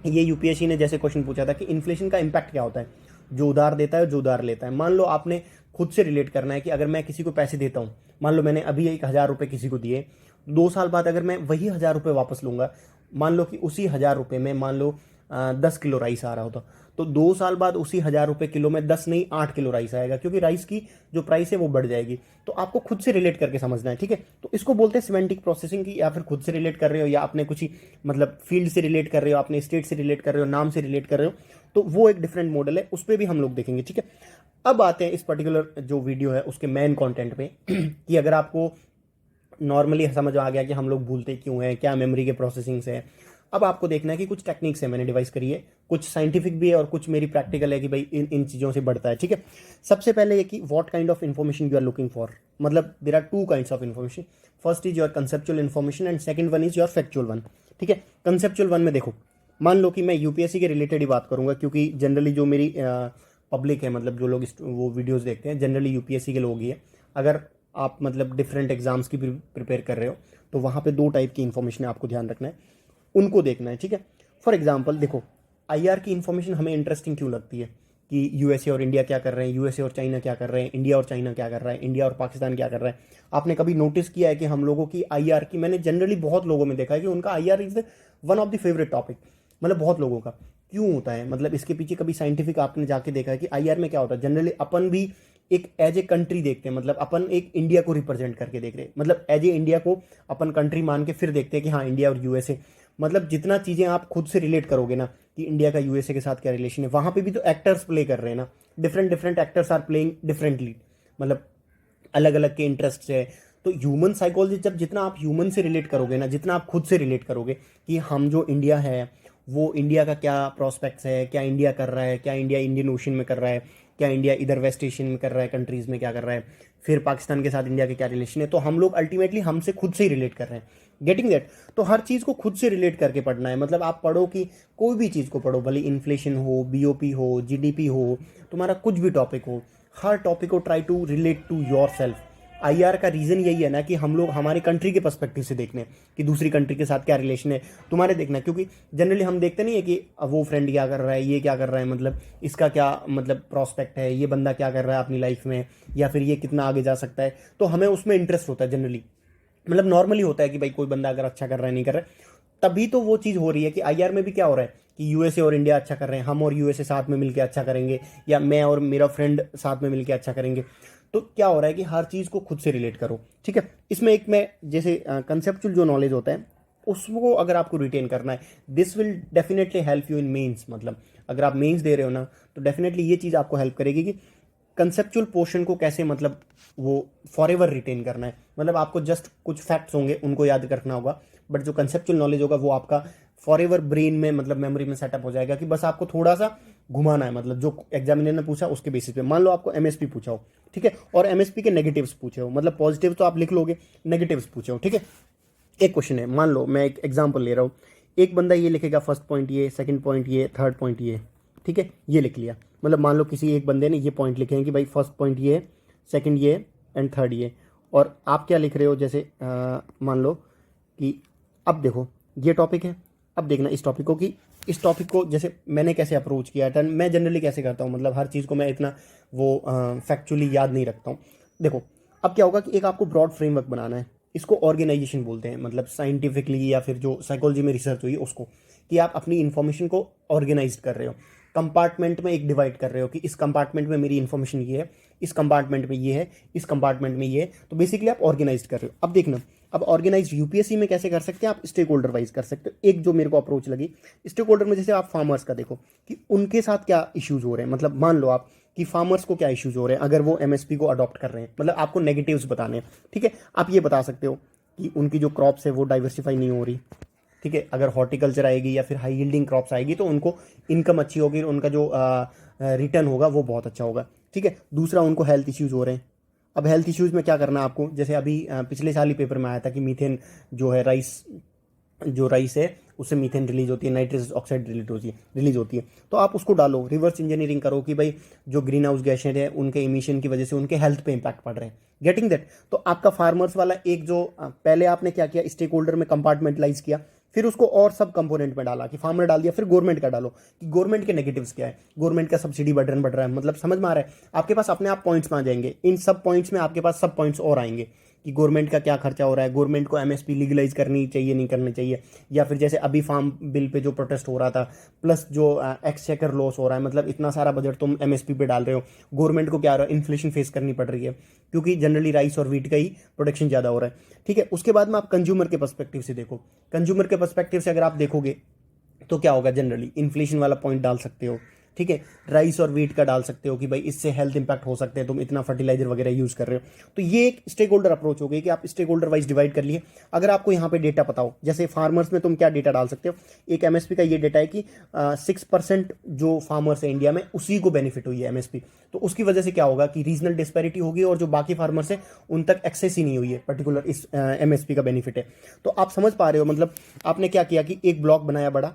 ये यूपीएससी ने जैसे क्वेश्चन पूछा था कि इन्फ्लेशन का इम्पैक्ट क्या होता है, जो उधार देता है जो उधार लेता है। मान लो आपने खुद से रिलेट करना है कि अगर मैं किसी को पैसे देता हूँ, मान लो मैंने अभी 1,000 रुपये किसी को दिए, 2 साल बाद अगर मैं वही 1,000 रुपये वापस लूँगा, मान लो कि उसी 1,000 रुपये में मान लो 10 किलो राइस आ रहा होता, तो 2 साल बाद उसी 1,000 रुपये किलो में 10 नहीं 8 किलो राइस आएगा, क्योंकि राइस की जो प्राइस है वो बढ़ जाएगी। तो आपको खुद से रिलेट करके समझना है। ठीक है, तो इसको बोलते हैं सिमेंटिक प्रोसेसिंग की, या फिर खुद से रिलेट कर रहे हो, या अपने कुछ ही मतलब फील्ड से रिलेट कर रहे हो, अपने स्टेट से रिलेट कर रहे हो, नाम से रिलेट कर रहे हो, तो वो एक डिफरेंट मॉडल है, उस पर भी हम लोग देखेंगे। ठीक है, अब आते हैं इस पर्टिकुलर जो वीडियो है उसके मेन कंटेंट पे कि अगर आपको नॉर्मली समझ आ गया कि हम लोग भूलते क्यों हैं, क्या मेमोरी के प्रोसेसिंग से है, अब आपको देखना है कि कुछ टेक्निक्स है मैंने डिवाइस करी है, कुछ साइंटिफिक भी है और कुछ मेरी प्रैक्टिकल है कि भाई इन इन चीज़ों से बढ़ता है। ठीक है, सबसे पहले ये कि what kind of information you are looking for. मतलब there are 2 kinds of information, first is your conceptual information and second one is your factual one. ठीक है, कंसेप्चुअल वन में देखो, मान लो कि मैं यूपीएससी के रिलेटेड ही बात करूंगा, क्योंकि जनरली जो मेरी पब्लिक है, मतलब जो लोग वो वीडियोस देखते हैं, जनरली यूपीएससी के लोग ही है। अगर आप मतलब डिफरेंट एग्जाम्स की प्रिपेयर कर रहे हो, तो वहाँ पे 2 टाइप की इन्फॉर्मेशन आपको ध्यान रखना है, उनको देखना है। ठीक है, फॉर एग्जाम्पल देखो, आईआर की इन्फॉर्मेशन हमें इंटरेस्टिंग क्यों लगती है कि यूएसए और इंडिया क्या कर रहे हैं, यूएसए और चाइना क्या कर रहे हैं, इंडिया और चाइना क्या कर रहा है, इंडिया और पाकिस्तान क्या कर रहा है। आपने कभी नोटिस किया है कि हम लोगों की आईआर की, मैंने जनरली बहुत लोगों में देखा है कि उनका IR is one of the favourite topic, मतलब बहुत लोगों का। क्यों होता है, मतलब इसके पीछे कभी साइंटिफिक आपने जाके देखा है कि आईआर में क्या होता है। जनरली अपन भी एक एज ए कंट्री देखते हैं, मतलब अपन एक इंडिया को रिप्रेजेंट करके देख रहे हैं, मतलब एज ए इंडिया को अपन कंट्री मान के फिर देखते हैं कि हाँ इंडिया और यूएसए। मतलब जितना चीज़ें आप खुद से रिलेट करोगे ना कि इंडिया का यूएसए के साथ क्या रिलेशन है, वहाँ पे भी तो एक्टर्स प्ले कर रहे हैं ना, different different actors are playing differently, मतलब अलग अलग के इंटरेस्ट है। तो ह्यूमन साइकोलॉजी, जब जितना आप ह्यूमन से रिलेट करोगे ना, जितना आप खुद से रिलेट करोगे कि हम जो इंडिया है, वो इंडिया का क्या प्रॉस्पेक्ट्स है, क्या इंडिया कर रहा है, क्या इंडिया इंडियन ओशन में कर रहा है, क्या इंडिया इधर वेस्ट एशियन में कर रहा है, कंट्रीज़ में क्या कर रहा है, फिर पाकिस्तान के साथ इंडिया के क्या रिलेशन है, तो हम लोग अल्टीमेटली हमसे खुद से ही रिलेट कर रहे हैं। गेटिंग दैट, तो हर चीज़ को खुद से रिलेट करके पढ़ना है। मतलब आप पढ़ो कि कोई भी चीज़ को पढ़ो, भले इन्फ्लेशन हो, बीओपी हो, जीडीपी हो, तुम्हारा कुछ भी टॉपिक हो, हर टॉपिक को try to relate to yourself. IR का रीज़न यही है ना कि हम लोग हमारी कंट्री के पर्सपेक्टिव से देखने कि दूसरी कंट्री के साथ क्या रिलेशन है तुम्हारे देखना, क्योंकि जनरली हम देखते नहीं है कि वो फ्रेंड क्या कर रहा है, ये क्या कर रहा है, मतलब इसका क्या मतलब प्रॉस्पेक्ट है, ये बंदा क्या कर रहा है अपनी लाइफ में, या फिर ये कितना आगे जा सकता है। तो हमें उसमें इंटरेस्ट होता है जनरली, मतलब नॉर्मली होता है कि भाई कोई बंदा अगर अच्छा कर रहा है नहीं कर रहा है, तभी तो वो चीज़ हो रही है कि आईआर में भी क्या हो रहा है कि यूएसए और इंडिया अच्छा कर रहे हैं, हम और यूएसए साथ में मिलकर अच्छा करेंगे, या मैं और मेरा फ्रेंड साथ में मिलकर अच्छा करेंगे। तो क्या हो रहा है कि हर चीज़ को खुद से रिलेट करो। ठीक है, इसमें एक मैं जैसे कंसेप्चुअल जो नॉलेज होता है उसको अगर आपको रिटेन करना है, this will definitely help you in mains. मतलब अगर आप मेंस दे रहे हो ना, तो डेफिनेटली ये चीज़ आपको हेल्प करेगी कि कंसेप्चुअल पोर्शन को कैसे मतलब वो फॉर एवर रिटेन करना है। मतलब आपको जस्ट कुछ फैक्ट्स होंगे उनको याद रखना होगा, बट जो कंसेप्चुअल नॉलेज होगा वो आपका फॉर एवर ब्रेन में, मतलब मेमोरी में सेटअप हो जाएगा कि बस आपको थोड़ा सा घुमाना है। मतलब जो एग्जामिनर ने पूछा उसके बेसिस पे, मान लो आपको एमएसपी पूछा हो, ठीक है, और एमएसपी के नेगेटिव्स पूछे हो, मतलब पॉजिटिव तो आप लिख लोगे, नेगेटिव्स पूछे हो। ठीक है, एक क्वेश्चन है, मान लो मैं एक एग्जाम्पल ले रहा हूँ, एक बंदा ये लिखेगा फर्स्ट पॉइंट ये, सेकंड पॉइंट ये, थर्ड पॉइंट ये। ठीक है, ये लिख लिया, मतलब मान लो किसी एक बंदे ने ये पॉइंट लिखे हैं कि भाई फर्स्ट पॉइंट ये, सेकंड ये एंड थर्ड ये, और आप क्या लिख रहे हो, जैसे मान लो कि अब देखो ये टॉपिक है, अब देखना इस टॉपिक को कि इस टॉपिक को जैसे मैंने कैसे अप्रोच किया था, मैं जनरली कैसे करता हूँ, मतलब हर चीज़ को मैं इतना वो फैक्चुअली याद नहीं रखता हूँ। देखो अब क्या होगा कि एक आपको ब्रॉड फ्रेमवर्क बनाना है, इसको ऑर्गेनाइजेशन बोलते हैं, मतलब साइंटिफिकली या फिर जो साइकोलॉजी में रिसर्च हुई है उसको, कि आप अपनी इन्फॉर्मेशन को ऑर्गेनाइज कर रहे हो, कंपार्टमेंट में एक डिवाइड कर रहे हो कि इस कंपार्टमेंट में मेरी इन्फॉर्मेशन ये है, इस कंपार्टमेंट में ये है, इस कंपार्टमेंट में ये है। तो बेसिकली आप ऑर्गेनाइज कर रहे हो। अब देखना, अब ऑर्गेनाइज यूपीएससी में कैसे कर सकते हैं, आप स्टेक होल्डर वाइज कर सकते हो। एक जो मेरे को अप्रोच लगी स्टेक होल्डर में, जैसे आप फार्मर्स का देखो कि उनके साथ क्या इश्यूज हो रहे हैं, मतलब मान लो आप कि फार्मर्स को क्या इश्यूज हो रहे हैं अगर वो एमएसपी को अडॉप्ट कर रहे हैं, मतलब आपको नेगेटिव्स बताने हैं। ठीक है, आप ये बता सकते हो कि उनकी जो क्रॉप्स है वो डाइवर्सिफाई नहीं हो रही। ठीक है, अगर हॉर्टिकल्चर आएगी या फिर हाई यील्डिंग क्रॉप्स आएगी तो उनको इनकम अच्छी होगी, उनका जो रिटर्न होगा वो बहुत अच्छा होगा। ठीक है, दूसरा उनको हेल्थ इश्यूज हो रहे हैं। अब हेल्थ इश्यूज में क्या करना है आपको, जैसे अभी पिछले साल ही पेपर में आया था कि मीथेन जो है राइस है उससे मीथेन रिलीज होती है, नाइट्रस ऑक्साइड रिलीज होती है। तो आप उसको डालो, रिवर्स इंजीनियरिंग करो कि भाई जो ग्रीन हाउस गैसें हैं उनके इमिशन की वजह से उनके हेल्थ पे इंपैक्ट पड़ रहे हैं। Getting that. तो आपका फार्मर्स वाला एक जो पहले आपने क्या किया, स्टेक होल्डर में कंपार्टमेंटलाइज किया, फिर उसको और सब कंपोनेंट में डाला कि फार्मर डाल दिया, फिर गवर्नमेंट का डालो कि गवर्नमेंट के नेगेटिव्स क्या है, गवर्नमेंट का सब्सिडी बर्डन बढ़ रहा है, मतलब समझ में आ रहा है। आपके पास अपने आप पॉइंट्स में आ जाएंगे, इन सब पॉइंट्स में आपके पास सब पॉइंट्स और आएंगे कि गवर्नमेंट का क्या खर्चा हो रहा है, गवर्नमेंट को एमएसपी लीगलाइज करनी चाहिए नहीं करनी चाहिए, या फिर जैसे अभी फार्म बिल पे जो प्रोटेस्ट हो रहा था, प्लस जो एक्सचेकर लॉस हो रहा है, मतलब इतना सारा बजट तुम एमएसपी पे डाल रहे हो, गवर्नमेंट को क्या हो रहा है, इन्फ्लेशन फेस करनी पड़ रही है क्योंकि जनरली राइस और वीट का ही प्रोडक्शन ज़्यादा हो रहा है। ठीक है, उसके बाद में आप कंज्यूमर के पर्सपेक्टिव से देखो, कंज्यूमर के पर्सपेक्टिव से अगर आप देखोगे तो क्या होगा, जनरली इन्फ्लेशन वाला पॉइंट डाल सकते हो। ठीक है, राइस और वीट का डाल सकते हो कि भाई इससे हेल्थ इंपैक्ट हो सकते हैं, तुम इतना फर्टिलाइजर वगैरह यूज कर रहे हो। तो ये एक स्टेक होल्डर अप्रोच हो गई कि आप स्टेक होल्डर वाइज डिवाइड कर लिए। अगर आपको यहाँ पे डेटा पता हो, जैसे फार्मर्स में तुम क्या डेटा डाल सकते हो, एक एमएसपी का ये डेटा है कि 6% जो फार्मर्स है इंडिया में उसी को बेनिफिट हुई है एमएसपी। तो उसकी वजह से क्या होगा कि रीजनल डिस्पैरिटी होगी और जो बाकी फार्मर्स है उन तक एक्सेस ही नहीं हुई है पर्टिकुलर इस एमएसपी का बेनिफिट है। तो आप समझ पा रहे हो, मतलब आपने क्या किया कि एक ब्लॉक बनाया बड़ा,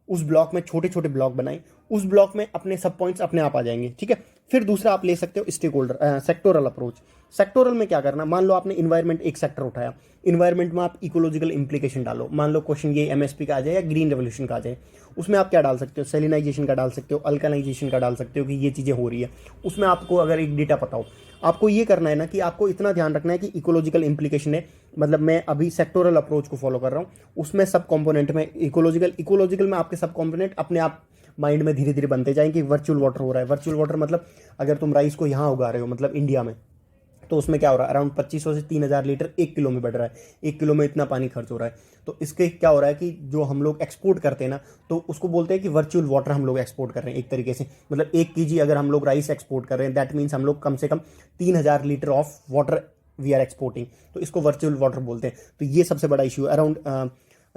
उस ब्लॉक में छोटे छोटे ब्लॉक बनाए, उस ब्लॉक में अपने सब पॉइंट्स अपने आप आ जाएंगे। ठीक है, फिर दूसरा आप ले सकते हो stakeholder sectoral approach. Sectoral में क्या करना, मान लो आपने इन्वायरमेंट एक सेक्टर उठाया, इन्वायरमेंट में आप इकोलॉजिकल इंप्लीकेशन डालो। मान लो क्वेश्चन ये एमएसपी का आ जाए या ग्रीन रेवोल्यूशन का आ जाए, उसमें आप क्या डाल सकते हो, सेलिनाइजेशन का डाल सकते हो, अल्कानाइजेशन का डाल सकते हो कि ये चीज़ें हो रही है। उसमें आपको अगर एक डेटा पता हो, आपको ये करना है ना कि आपको इतना ध्यान रखना है कि इकोलॉजिकल इंप्लीकेशन है, मतलब मैं अभी सेक्टोरल अप्रोच को फॉलो कर रहा हूँ, उसमें सब कंपोनेंट में इकोलॉजिकल में आपके सब कंपोनेंट अपने आप माइंड में धीरे धीरे बनते जाएंगे। वर्चुअल वाटर हो रहा है, वर्चुअल वाटर मतलब अगर तुम राइस को यहाँ उगा रहे हो, मतलब इंडिया में, तो उसमें क्या हो रहा है, अराउंड 2500 से 3000 लीटर 1 किलो में बढ़ रहा है, 1 किलो में इतना पानी खर्च हो रहा है। तो इसके क्या हो रहा है कि जो हम लोग एक्सपोर्ट करते हैं ना, तो उसको बोलते हैं कि वर्चुअल वाटर हम लोग एक्सपोर्ट कर रहे हैं एक तरीके से। मतलब 1 kg अगर हम लोग राइस एक्सपोर्ट कर रहे हैं, दैट मीन्स हम लोग कम से कम 3000 litre of water we are exporting. तो इसको वर्चुअल वाटर बोलते हैं। तो ये सबसे बड़ा इशू है। अराउंड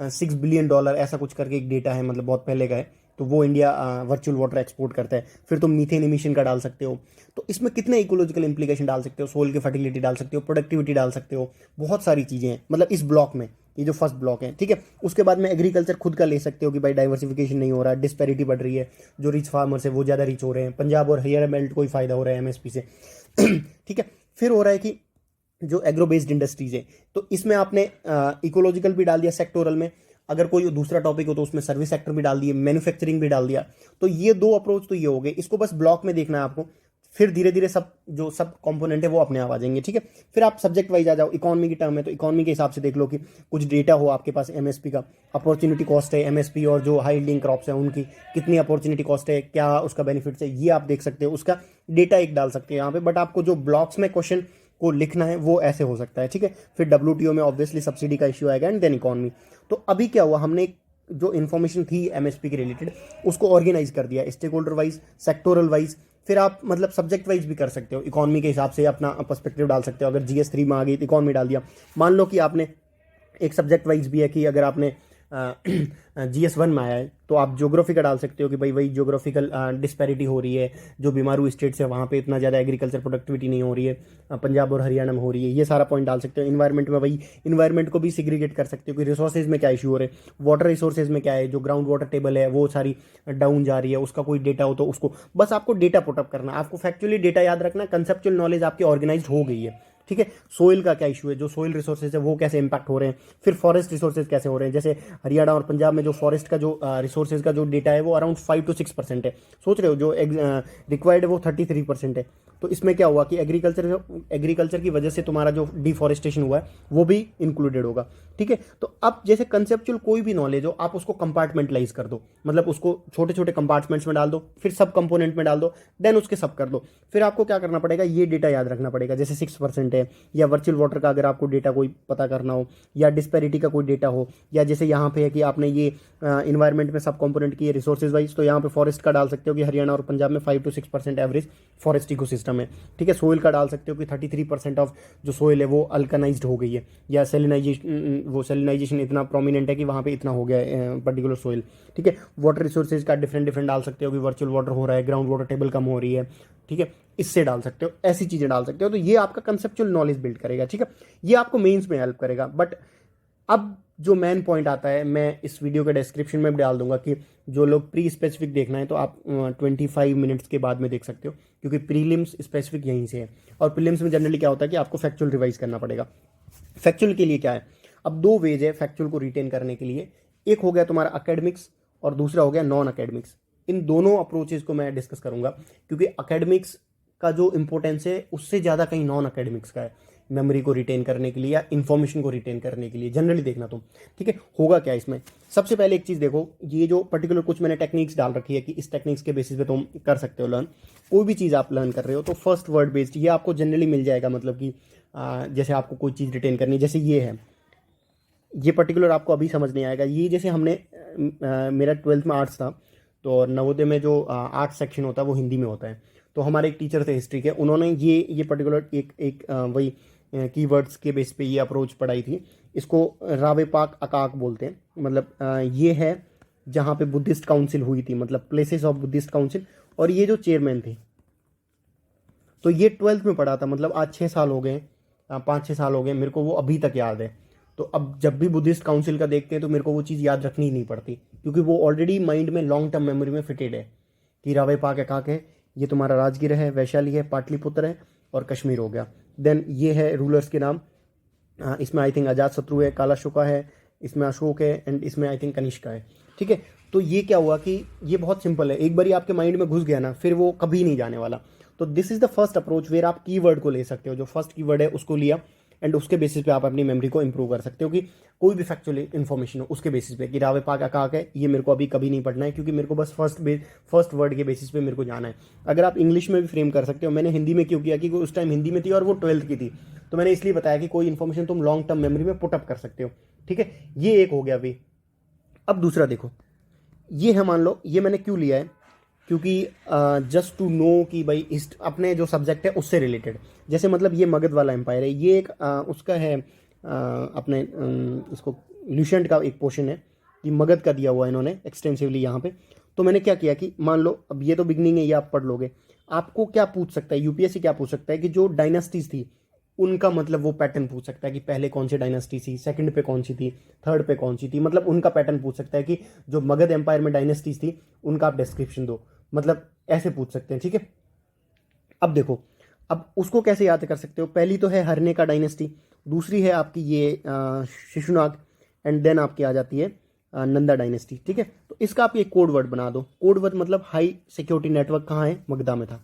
$6 बिलियन ऐसा कुछ करके एक डेटा है, मतलब बहुत पहले का है। तो वो इंडिया वर्चुअल वाटर एक्सपोर्ट करता है। फिर तुम मीथेन इमिशन का डाल सकते हो। तो इसमें कितने इकोलॉजिकल इंप्लीकेशन डाल सकते हो, सोल की फर्टिलिटी डाल सकते हो, प्रोडक्टिविटी डाल सकते हो, बहुत सारी चीज़ें हैं मतलब इस ब्लॉक में। ये जो फर्स्ट ब्लॉक है, ठीक है। उसके बाद में एग्रीकल्चर खुद का ले सकते हो कि भाई डाइवर्सिफिकेशन नहीं हो रहा है, डिस्पैरिटी बढ़ रही है, जो रिच फार्मर्स है वो ज़्यादा रिच हो रहे हैं, पंजाब और हरियाणा बेल्ट को ही फायदा हो रहा है एमएसपी से। ठीक है। फिर हो रहा है कि जो एग्रो बेस्ड इंडस्ट्रीज है, तो इसमें आपने इकोलॉजिकल भी डाल दिया सेक्टोरल में। अगर कोई दूसरा टॉपिक हो तो उसमें सर्विस सेक्टर भी डाल दिए, मैन्युफैक्चरिंग भी डाल दिया। तो ये दो अप्रोच तो ये हो गए। इसको बस ब्लॉक में देखना है आपको, फिर धीरे धीरे सब जो सब कंपोनेंट है वो अपने आप आ जाएंगे। ठीक है। फिर आप सब्जेक्ट वाइज आ जाओ। इकोनॉमी की टर्म है तो इकोनॉमी के हिसाब से देख लो कि कुछ डेटा हो आपके पास एमएसपी का, अपॉर्चुनिटी कॉस्ट है एमएसपी और जो हाई यील्डिंग क्रॉप्स है उनकी कितनी अपॉर्चुनिटी कॉस्ट है, क्या उसका बेनिफिट्स है, ये आप देख सकते हो। उसका डेटा एक डाल सकते हैं यहाँ पे, बट आपको जो ब्लॉक्स में क्वेश्चन को लिखना है वो ऐसे हो सकता है। ठीक है। फिर डब्ल्यूटीओ में ऑब्वियसली सब्सिडी का इश्यू आएगा एंड देन इकोनॉमी। तो अभी क्या हुआ, हमने जो इन्फॉर्मेशन थी एमएसपी के रिलेटेड उसको ऑर्गेनाइज कर दिया stakeholder wise, sectoral wise. फिर आप मतलब सब्जेक्ट वाइज भी कर सकते हो, इकोनॉमी के हिसाब से अपना पर्सपेक्टिव डाल सकते हो। अगर जीएस 3 में आ गई तो इकोनॉमी डाल दिया। मान लो कि आपने एक सब्जेक्ट वाइज भी है कि अगर आपने जीएस 1 में आया है तो आप ज्योग्राफी का डाल सकते हो कि भाई वही ज्योग्राफिकल डिस्पैरिटी हो रही है, जो बीमारू स्टेट्स है वहाँ पे इतना ज़्यादा एग्रीकल्चर प्रोडक्टिविटी नहीं हो रही है, पंजाब और हरियाणा में हो रही है। ये सारा पॉइंट डाल सकते हो। इन्वायरमेंट में वही इन्वायरमेंट को भी सिग्रीगेट कर सकते हो कि रिसोर्सेज में क्या इशू हो रहे हैं, वाटर रिसोर्सेज में क्या है, जो ग्राउंड वाटर टेबल है वो सारी डाउन जा रही है, उसका कोई डेटा हो तो उसको बस आपको डेटा पुटअप करना है। आपको फैक्चुअली डेटा याद रखना है, कंसेप्चुअल नॉलेज आपकी ऑर्गेनाइज हो गई है। ठीक है। सोइल का क्या इशू है, जो सोइल रिसोर्सेज है वो कैसे इंपैक्ट हो रहे हैं, फिर फॉरेस्ट रिसोर्सेज कैसे हो रहे हैं। जैसे हरियाणा और पंजाब में जो फॉरेस्ट का जो रिसोर्सेज का जो डेटा है वो अराउंड 5 to 6% है। सोच रहे हो जो रिक्वायर्ड है वो 33% है। तो इसमें क्या हुआ कि एग्रीकल्चर की वजह से तुम्हारा जो डिफॉरेस्टेशन हुआ है वो भी इंक्लूडेड होगा। ठीक है। तो अब जैसे कंसेप्चुअल कोई भी नॉलेज हो आप उसको कंपार्टमेंटलाइज कर दो, मतलब उसको छोटे छोटे कंपार्टमेंट्स में डाल दो, फिर सब कंपोनेंट में डाल दो, देन उसके सब कर दो। फिर आपको क्या करना पड़ेगा, ये डेटा याद रखना पड़ेगा। जैसे 6% है, या वर्चुअल वाटर का अगर आपको डेटा कोई पता करना हो, या डिस्पैरिटी का कोई डेटा हो, या जैसे यहाँ पे है कि आपने ये इन्वायरमेंट में सब कंपोनेंट किए रिसोर्सेज वाइज, तो यहाँ पे फॉरेस्ट का डाल सकते हो कि हरियाणा और पंजाब में 5 to 6% एवरेज फॉरेस्ट इकोसिस्टम है। ठीक है। सोइल का डाल सकते हो कि 33% ऑफ जो सोइल है वो अल्कनाइज्ड हो गई है, या सेलिनाइजेशन इतना प्रोमिनेंट है कि वहाँ पे इतना हो गया है पर्टिकुलर सोइल। ठीक है। वाटर रिसोर्सेज का डिफरेंट डिफरेंट डाल सकते हो कि वर्चुअल वाटर हो रहा है, ग्राउंड वाटर टेबल कम हो रही है। ठीक है। इससे डाल सकते हो, ऐसी चीज़ें डाल सकते हो। तो ये आपका कंसेप्चुअल नॉलेज बिल्ड करेगा। ठीक है। ये आपको मेंस में हेल्प करेगा। बट अब जो मेन पॉइंट आता है, मैं इस वीडियो के डिस्क्रिप्शन में भी डाल दूंगा कि जो लोग प्री स्पेसिफिक देखना है तो आप 25 मिनट्स के बाद में देख सकते हो, क्योंकि प्रीलिम्स स्पेसिफिक यहीं से है। और प्रीलिम्स में जनरली क्या होता है कि आपको फैक्चुअल रिवाइज करना पड़ेगा। फैक्चुअल के लिए क्या है, अब 2 वेज है फैक्चुअल को रिटेन करने के लिए। एक हो गया तुम्हारा अकेडमिक्स और दूसरा हो गया नॉन अकेडमिक्स। इन दोनों अप्रोचेज को मैं डिस्कस करूंगा, क्योंकि अकेडमिक्स का जो इंपॉर्टेंस है उससे ज़्यादा कहीं नॉन अकेडमिक्स का है, मेमोरी को रिटेन करने के लिए या इन्फॉर्मेशन को रिटेन करने के लिए। जनरली देखना तुम। ठीक है। होगा क्या इसमें, सबसे पहले एक चीज़ देखो, ये जो पर्टिकुलर कुछ मैंने टेक्निक्स डाल रखी है कि इस टेक्निक्स के बेसिस पे तुम कर सकते हो लर्न। कोई भी चीज़ आप लर्न कर रहे हो तो फर्स्ट वर्ड बेस्ड ये आपको जनरली मिल जाएगा। मतलब कि जैसे आपको कोई चीज़ रिटेन करनी है, जैसे ये है, ये पर्टिकुलर आपको अभी समझ नहीं आएगा। ये जैसे हमने मेरा 12th में आर्ट्स था, तो नवोदय में जो आर्ट्स सेक्शन होता है वो हिंदी में होता है। तो हमारे एक टीचर थे हिस्ट्री के, उन्होंने ये पर्टिकुलर एक वही कीवर्ड्स के बेस पे ये अप्रोच पढ़ाई थी। इसको रावे पाक अकाक बोलते हैं। मतलब ये है जहाँ पे बुद्धिस्ट काउंसिल हुई थी, मतलब प्लेसेस ऑफ बुद्धिस्ट काउंसिल। और ये जो चेयरमैन थे, तो ये 12th में पढ़ा था। मतलब आज 6 साल हो गए, 5-6 साल हो गए, मेरे को वो अभी तक याद है। तो अब जब भी बुद्धिस्ट काउंसिल का देखते हैं तो मेरे को वो चीज़ याद रखनी ही नहीं पड़ती, क्योंकि वो ऑलरेडी माइंड में लॉन्ग टर्म मेमोरी में फिटेड है कि रावे पाक अकाक है, ये तुम्हारा राजगीर है, वैशाली है, पाटलिपुत्र है और कश्मीर हो गया। देन ये है रूलर्स के नाम, इसमें आई थिंक अजात शत्रु है, काला शुका है, इसमें अशोक है, एंड इसमें आई थिंक कनिष्का है। ठीक है। तो ये क्या हुआ कि ये बहुत सिंपल है, एक बार आपके माइंड में घुस गया ना, फिर वो कभी नहीं जाने वाला। तो this is the first approach where आप कीवर्ड को ले सकते हो, जो फर्स्ट कीवर्ड है उसको लिया, एंड उसके बेसिस पे आप अपनी मेमोरी को इंप्रूव कर सकते हो कि कोई भी फैक्चुअल इन्फॉर्मेशन हो उसके बेसिस पे कि रावे पाक अकाक है, ये मेरे को अभी कभी नहीं पढ़ना है, क्योंकि मेरे को बस फर्स्ट वर्ड के बेसिस पे मेरे को जाना है। अगर आप इंग्लिश में भी फ्रेम कर सकते हो, मैंने हिंदी में क्यों किया कि उस टाइम हिंदी में थी और वो 12th की थी, तो मैंने इसलिए बताया कि कोई इन्फॉर्मेशन तुम लॉन्ग टर्म मेमोरी में पुटअप कर सकते हो। ठीक है। ये एक हो गया वे। अब दूसरा देखो, ये है, मान लो ये मैंने क्यों लिया है, क्योंकि जस्ट टू नो कि भाई अपने जो सब्जेक्ट है उससे रिलेटेड। जैसे मतलब ये मगध वाला एम्पायर है, ये एक उसका है अपने इसको ल्यूशेंट का एक पोर्शन है कि मगध का दिया हुआ है इन्होंने एक्सटेंसिवली यहाँ पे। तो मैंने क्या किया कि मान लो अब ये तो बिगनिंग है, ये आप पढ़ लोगे। आपको क्या पूछ सकता है यूपीएससी, क्या पूछ सकता है कि जो डायनेस्टीज थी उनका मतलब वो पैटर्न पूछ सकता है कि पहले कौन सी डायनेस्टी थी, सेकंड पे कौन सी थी, थर्ड पे कौन सी थी, मतलब उनका पैटर्न पूछ सकता है कि जो मगध एम्पायर में डायनेस्टीज थी उनका आप डिस्क्रिप्शन दो, मतलब ऐसे पूछ सकते हैं। ठीक है। अब देखो, अब उसको कैसे याद कर सकते हो, पहली तो है हरने का डायनेस्टी, दूसरी है आपकी ये शिशुनाग, एंड देन आपकी आ जाती है नंदा डायनेस्टी। ठीक है। तो इसका आप एक कोड वर्ड बना दो। कोड वर्ड मतलब हाई सिक्योरिटी नेटवर्क कहाँ है, मगधा में था।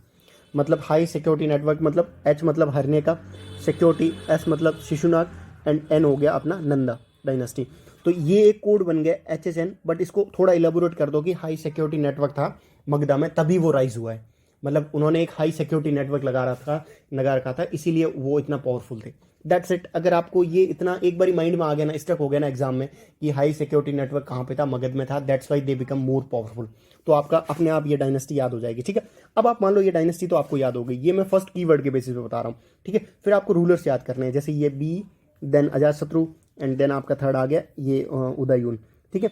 मतलब हाई सिक्योरिटी नेटवर्क, मतलब एच मतलब हरने का, सिक्योरिटी एस मतलब शिशुनाग, एंड एन हो गया अपना नंदा डायनेस्टी। तो ये एक कोड बन गया HSN। बट इसको थोड़ा इलेबोरेट कर दो कि हाई सिक्योरिटी नेटवर्क था मगधा में, तभी वो राइज हुआ है। मतलब उन्होंने एक हाई सिक्योरिटी नेटवर्क लगा रखा था, इसीलिए वो इतना पावरफुल थे। That's it. अगर आपको ये इतना एक बार माइंड में आ गया ना, स्टक हो गया ना एग्जाम में कि हाई सिक्योरिटी नेटवर्क कहाँ पे था, मगध में था, that's why they become more powerful, तो आपका अपने आप ये डायनेस्टी याद हो जाएगी। ठीक है। अब आप मान लो ये डायनेस्टी तो आपको याद हो गई, ये मैं फर्स्ट कीवर्ड के बेसिस पे बता रहा हूँ। ठीक है। फिर आपको रूलर्स याद करने हैं, जैसे ये बी, देन अजातशत्रु, एंड देन आपका थर्ड आ गया ये उदयन। ठीक है।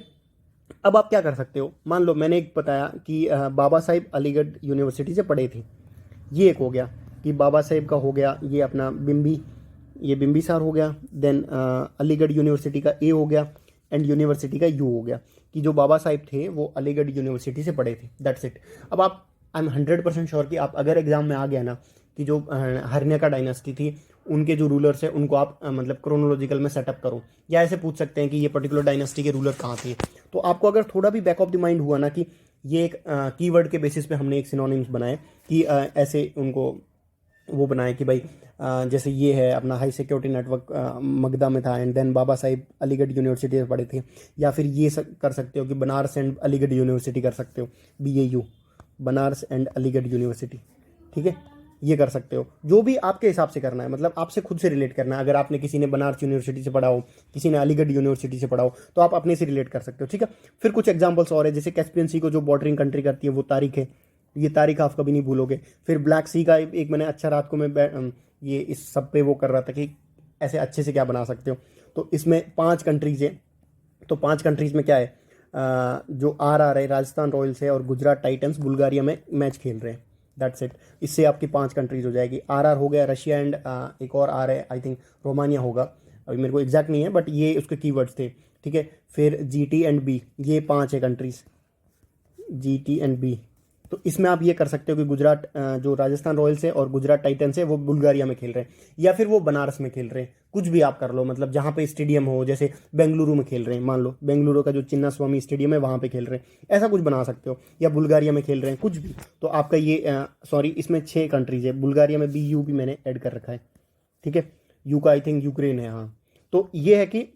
अब आप क्या कर सकते हो, मान लो मैंने एक बताया कि बाबा साहिब अलीगढ़ यूनिवर्सिटी से पढ़े थे, ये एक हो गया कि बाबा साहिब का हो गया ये अपना बिम्बी, ये बिम्बिसार हो गया। देन अलीगढ़ यूनिवर्सिटी का ए हो गया, एंड यूनिवर्सिटी का यू हो गया कि जो बाबा साहिब थे वो अलीगढ़ यूनिवर्सिटी से पढ़े थे। That's it. अब आप, आई एम 100% श्योर कि आप अगर एग्जाम में आ गया ना कि जो हरण्य का डायनेस्टी थी उनके जो रूलर्स हैं उनको आप मतलब क्रोनोलॉजिकल में सेटअप करो, या ऐसे पूछ सकते हैं कि ये पर्टिकुलर डायनेस्टी के रूलर कहाँ थे। तो आपको अगर थोड़ा भी बैक ऑफ द माइंड हुआ ना कि ये एक कीवर्ड के बेसिस पे हमने एक सिनोनिम्स बनाए कि ऐसे उनको वो बनाए कि भाई जैसे ये है अपना हाई सिक्योरिटी नेटवर्क मगधा में था, and then Baba Saheb Aligarh university में पढ़े थे, या फिर ये कर सकते हो कि बनारस एंड अलीगढ़ यूनिवर्सिटी कर सकते हो, BAU, Banaras and Aligarh university, ठीक है, ये कर सकते हो। जो भी आपके हिसाब से करना है, मतलब आपसे खुद से रिलेट करना है। अगर आपने किसी ने बनारस यूनिवर्सिटी से पढ़ा हो, किसी ने अलीगढ़ यूनिवर्सिटी से पढ़ा हो, तो आप अपने से रिलेट कर सकते हो, ठीक है। फिर कुछ एग्जांपल्स और है, जैसे कैस्पियन सी को जो बॉर्डरिंग कंट्री करती है वो तारीख है, ये तारीख आप कभी नहीं भूलोगे। फिर ब्लैक सी का एक मैंने अच्छा रात को मैं ये इस सब पे वो कर रहा था कि ऐसे अच्छे से क्या बना सकते हो। तो इसमें 5 कंट्रीज है, तो 5 कंट्रीज में क्या है, जो RR है राजस्थान रॉयल्स है, और गुजरात टाइटंस बुल्गारिया में मैच खेल रहे हैं, दैट्स इट। इससे आपकी 5 कंट्रीज हो जाएगी। RR हो गया, रशिया एंड एक और आ रहा है, आई थिंक रोमानिया होगा, अभी मेरे को एग्जैक्ट नहीं है, बट ये उसके कीवर्ड्स थे, ठीक है। फिर GT एंड B, ये 5 है कंट्रीज, GT एंड B। तो इसमें आप ये कर सकते हो कि गुजरात जो राजस्थान रॉयल्स है और गुजरात टाइटंस है वो बुल्गारिया में खेल रहे हैं, या फिर वो बनारस में खेल रहे हैं, कुछ भी आप कर लो, मतलब जहाँ पे स्टेडियम हो, जैसे बेंगलुरु में खेल रहे हैं, मान लो बेंगलुरु का जो चिन्ना स्वामी स्टेडियम है वहाँ पे खेल रहे हैं, ऐसा कुछ बना सकते हो, या बुल्गारिया में खेल रहे हैं, कुछ भी। तो आपका ये सॉरी इसमें 6 कंट्रीज है, बुल्गारिया में BU भी मैंने ऐड कर रखा है, ठीक है। यू का आई थिंक यूक्रेन है, हाँ। तो ये है कि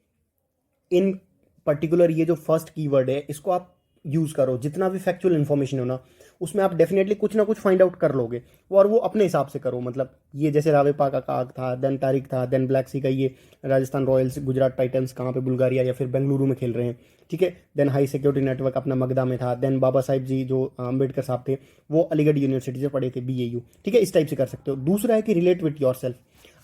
इन पर्टिकुलर ये जो फर्स्ट कीवर्ड है इसको आप यूज़ करो, जितना भी फैक्चुअल इन्फॉर्मेशन हो ना उसमें आप डेफिनेटली कुछ ना कुछ फाइंड आउट कर लोगे, और वो अपने हिसाब से करो। मतलब ये जैसे रावेपा का काग था, देन तारिक था, देन ब्लैक सी का ये राजस्थान रॉयल्स, गुजरात टाइटंस कहाँ पे, बुल्गारिया या फिर बेंगलुरु में खेल रहे हैं, ठीक है। देन हाई सिक्योरिटी नेटवर्क अपना मगधा में था, देन बाबा साहिब जी जो अम्बेडकर साहब थे वो अलीगढ़ यूनिवर्सिटी से पढ़े थे, BAU, ठीक है। इस टाइप से कर सकते हो। दूसरा है कि रिलेट विथ योर सेल्फ।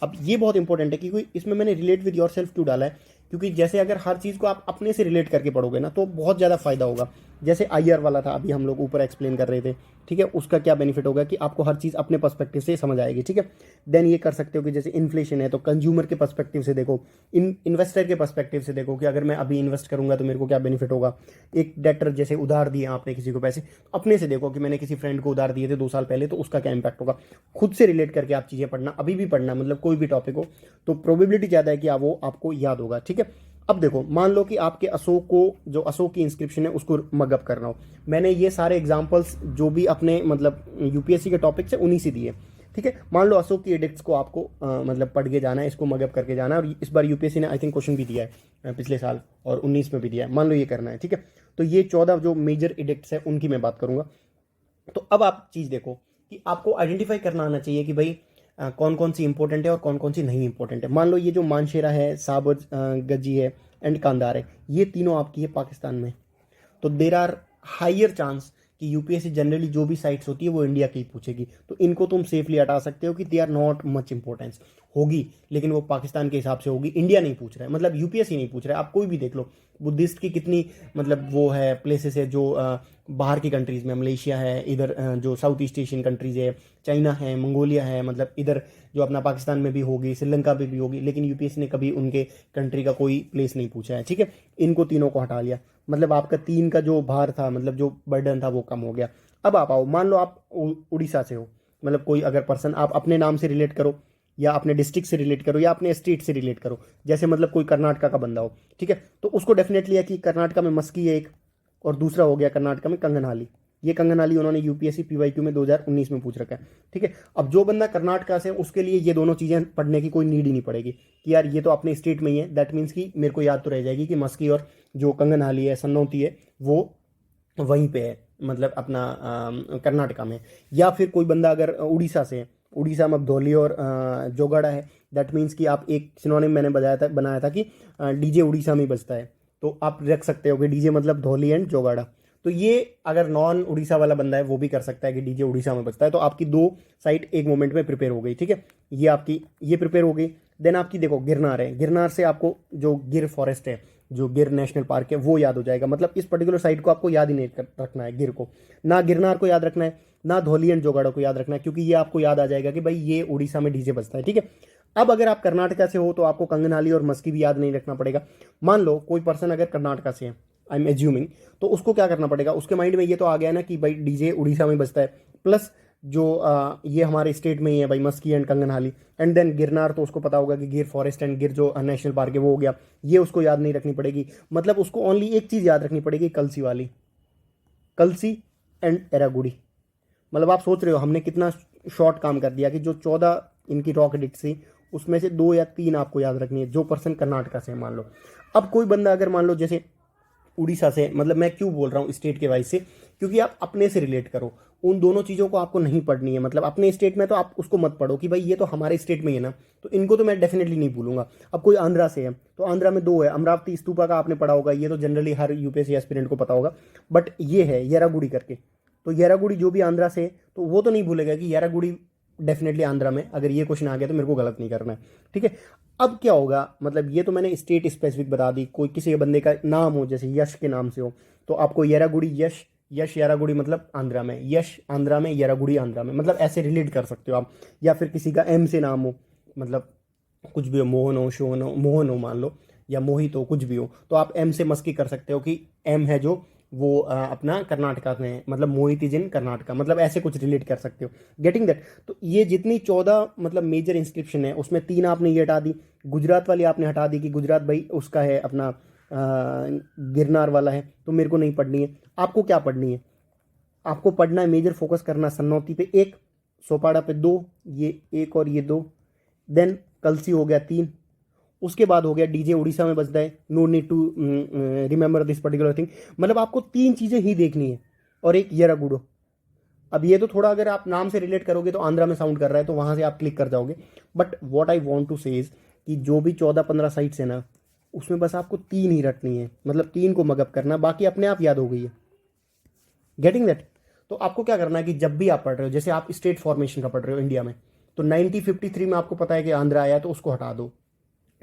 अब ये बहुत इंपॉर्टेंट है, क्योंकि इसमें मैंने रिलेट विद योर सेल्फ क्यों डाला है, क्योंकि जैसे अगर हर चीज़ को आप अपने से रिलेट करके पढ़ोगे ना तो बहुत ज़्यादा फायदा होगा। जैसे IR वाला था, अभी हम लोग ऊपर एक्सप्लेन कर रहे थे, ठीक है, उसका क्या बेनिफिट होगा कि आपको हर चीज़ अपने पर्सपेक्टिव से समझ आएगी, ठीक है। देन ये कर सकते हो कि जैसे इन्फ्लेशन है तो कंज्यूमर के पर्सपेक्टिव से देखो, इन्वेस्टर के पर्सपेक्टिव से देखो कि अगर मैं अभी इन्वेस्ट करूंगा तो मेरे को क्या बेनिफिट होगा। एक डेटर जैसे उधार दिए आपने किसी को पैसे, अपने से देखो कि मैंने किसी फ्रेंड को उधार दिए थे 2 साल पहले, तो उसका क्या इंपैक्ट होगा। खुद से रिलेट करके आप चीज़ें पढ़ना, अभी भी पढ़ना, मतलब कोई भी टॉपिक हो तो प्रोबेबिलिटी ज़्यादा है कि वो आपको याद होगा, ठीक है। अब देखो, मान लो कि आपके अशोक को, जो अशोक की इंस्क्रिप्शन है उसको मगअप करना हो। मैंने ये सारे एग्जांपल्स जो भी अपने मतलब UPSC के टॉपिक से उन्हीं से दिए, ठीक है। मान लो अशोक की एडिक्ट्स को आपको मतलब पढ़ के जाना है, इसको मगअप करके जाना है, और इस बार UPSC ने आई थिंक क्वेश्चन भी दिया है पिछले साल, और 19 में भी दिया है, मान लो ये करना है, ठीक है। तो ये 14 जो मेजर एडिक्ट्स है उनकी मैं बात करूंगा। तो अब आप चीज़ देखो कि आपको आइडेंटिफाई करना आना चाहिए कि भाई कौन कौन सी इंपॉर्टेंट है और कौन कौन सी नहीं इंपॉर्टेंट है। मान लो ये जो मानशेरा है, साबर गज्जी है एंड कांधार है, ये तीनों आपकी है पाकिस्तान में, तो देर आर हायर चांस कि UPSC जनरली जो भी साइट्स होती है वो इंडिया की ही पूछेगी, तो इनको तुम सेफली हटा सकते हो कि they are not much importance. होगी लेकिन वो पाकिस्तान के हिसाब से होगी, इंडिया नहीं पूछ रहा है, मतलब UPSC नहीं पूछ रहा है। आप कोई भी देख लो, बुद्धिस्ट की कितनी मतलब वो है प्लेसेस है जो बाहर की कंट्रीज़ में, मलेशिया है, इधर जो साउथ ईस्ट एशियन कंट्रीज़ है, चाइना है, मंगोलिया है, मतलब इधर जो अपना पाकिस्तान में भी होगी, श्रीलंका में भी होगी, लेकिन UPSC ने कभी उनके कंट्री का कोई प्लेस नहीं पूछा है, ठीक है। इनको तीनों को हटा लिया, मतलब आपका 3 का जो भार था, मतलब जो बर्डन था वो कम हो गया। अब आप आओ, मान लो आप उड़ीसा से हो, मतलब कोई अगर पर्सन, आप अपने नाम से रिलेट करो, या अपने डिस्ट्रिक्ट से रिलेट करो, या अपने स्टेट से रिलेट करो। जैसे मतलब कोई कर्नाटका का बंदा हो, ठीक है, तो उसको डेफिनेटली है कि कर्नाटका में मस्की है एक, और दूसरा हो गया कर्नाटका में कंगनहाली। ये कंगनहाली उन्होंने UPSC PYQ में 2019 में पूछ रखा है, ठीक है। अब जो बंदा कर्नाटका से, उसके लिए ये दोनों चीज़ें पढ़ने की कोई नीड ही नहीं पड़ेगी कि यार ये तो अपने स्टेट में ही है, दैट मीन्स कि मेरे को याद तो रह जाएगी कि मस्की और जो कंगनहाली है, सन्नौती है, वो वहीं पे है, मतलब अपना कर्नाटका में। या फिर कोई बंदा अगर उड़ीसा से है, उड़ीसा में अब धौली और जोगाड़ा है, दैट मीन्स कि आप एक सिनोनिम मैंने बनाया था कि DJ उड़ीसा में बजता है, तो आप रख सकते हो कि DJ मतलब धौली एंड जोगाड़ा। तो ये अगर नॉन उड़ीसा वाला बंदा है वो भी कर सकता है कि DJ उड़ीसा में बजता है। तो आपकी 2 साइट एक मोमेंट में प्रिपेयर हो गई, ठीक है। ये आपकी ये प्रिपेयर हो गई। देन आपकी देखो गिरनार है, गिरनार से आपको जो गिर फॉरेस्ट है, जो गिर नेशनल पार्क है, वो याद हो जाएगा। मतलब इस पर्टिकुलर साइट को आपको याद ही नहीं रखना है, गिर को, ना गिरनार को याद रखना है, ना धौली एंड जोगाड़ा को याद रखना है, क्योंकि ये आपको याद आ जाएगा कि भाई ये उड़ीसा में DJ बजता है, ठीक है। अब अगर आप कर्नाटका से हो तो आपको कंगनहाली और मस्की भी याद नहीं रखना पड़ेगा। मान लो कोई पर्सन अगर कर्नाटका से है, आई एम एज्यूमिंग, तो उसको क्या करना पड़ेगा, उसके माइंड में ये तो आ गया ना कि भाई DJ उड़ीसा में बजता है, प्लस जो ये हमारे स्टेट में ही है भाई, Maski and Kanaganahalli. And then Girnar, तो उसको पता होगा कि गिर फॉरेस्ट एंड गिर जो नेशनल पार्क है वो हो गया। ये उसको याद नहीं रखनी पड़ेगी, मतलब उसको ओनली एक चीज़ याद रखनी पड़ेगी, कलसी वाली, कलसी एंड एरागुड़ी। मतलब आप सोच रहे हो हमने कितना शॉर्ट काम कर दिया कि जो 14 इनकी रॉक एडिक्ट थी उसमें से 2 या 3 आपको याद रखनी है, जो पर्सन कर्नाटका से है मान लो। अब कोई बंदा अगर मान लो जैसे उड़ीसा से, मतलब मैं क्यों बोल रहा हूँ स्टेट के वाइज से, क्योंकि आप अपने से रिलेट करो, उन दोनों चीज़ों को आपको नहीं पढ़नी है। मतलब अपने स्टेट में तो आप उसको मत पढ़ो कि भाई ये तो हमारे स्टेट में ही है ना, तो इनको तो मैं डेफिनेटली नहीं भूलूंगा। अब कोई आंध्रा से है तो आंध्रा में 2 है, अमरावती स्तूपा का आपने पढ़ा होगा, ये तो जनरली हर यूपीएससी एस्पिरेंट को पता होगा। बट ये है येरागुड़ी करके, तो येरागुड़ी जो भी आंध्रा से, तो वो तो नहीं भूलेगा कि येरागुड़ी डेफिनेटली आंध्रा में। अगर ये क्वेश्चन आ गया तो मेरे को गलत नहीं करना है, ठीक है। अब क्या होगा, मतलब ये तो मैंने स्टेट स्पेसिफिक बता दी। कोई किसी बंदे का नाम हो, जैसे यश के नाम से हो, तो आपको येरागुड़ी यश, यश येरागुड़ी मतलब आंध्रा में, यश आंध्रा में, येरागुड़ी आंध्रा में, मतलब ऐसे रिलेट कर सकते हो आप। या फिर किसी का एम से नाम हो, मतलब कुछ भी हो, मोहन हो, शोहन हो, मोहन हो मान लो, या मोहित हो, कुछ भी हो, तो आप एम से मस्की कर सकते हो कि एम है जो वो अपना कर्नाटका में है, मतलब मोहित इज इन कर्नाटका, मतलब ऐसे कुछ रिलेट कर सकते हो। Getting that. तो ये जितनी 14 मतलब मेजर इंस्क्रिप्शन है उसमें 3 आपने ये हटा दी, गुजरात वाली आपने हटा दी कि गुजरात भाई उसका है अपना गिरनार वाला है, तो मेरे को नहीं पढ़नी है। आपको क्या पढ़नी है, आपको पढ़ना है, मेजर फोकस करना सन्नौती पे 1, सोपाड़ा पे 2, ये 1 और ये 2, देन कलसी हो गया 3, उसके बाद हो गया डीजे उड़ीसा में बजता है, no need to remember this particular thing. मतलब आपको 3 चीज़ें ही देखनी है, और एक येरागुडो। अब ये तो थोड़ा अगर आप नाम से रिलेट करोगे तो आंध्रा में साउंड कर रहा है, तो वहाँ से आप क्लिक कर जाओगे। But what I want to say is कि जो भी 14-15 साइट्स है ना, उसमें बस आपको 3 ही रटनी है, मतलब 3 को मगअप करना, बाकी अपने आप याद हो गई है। Getting that. तो आपको क्या करना है कि जब भी आप पढ़ रहे हो, जैसे आप स्टेट फॉर्मेशन का पढ़ रहे हो इंडिया में, तो 1953 में आपको पता है कि आंध्र आया, तो उसको हटा दो,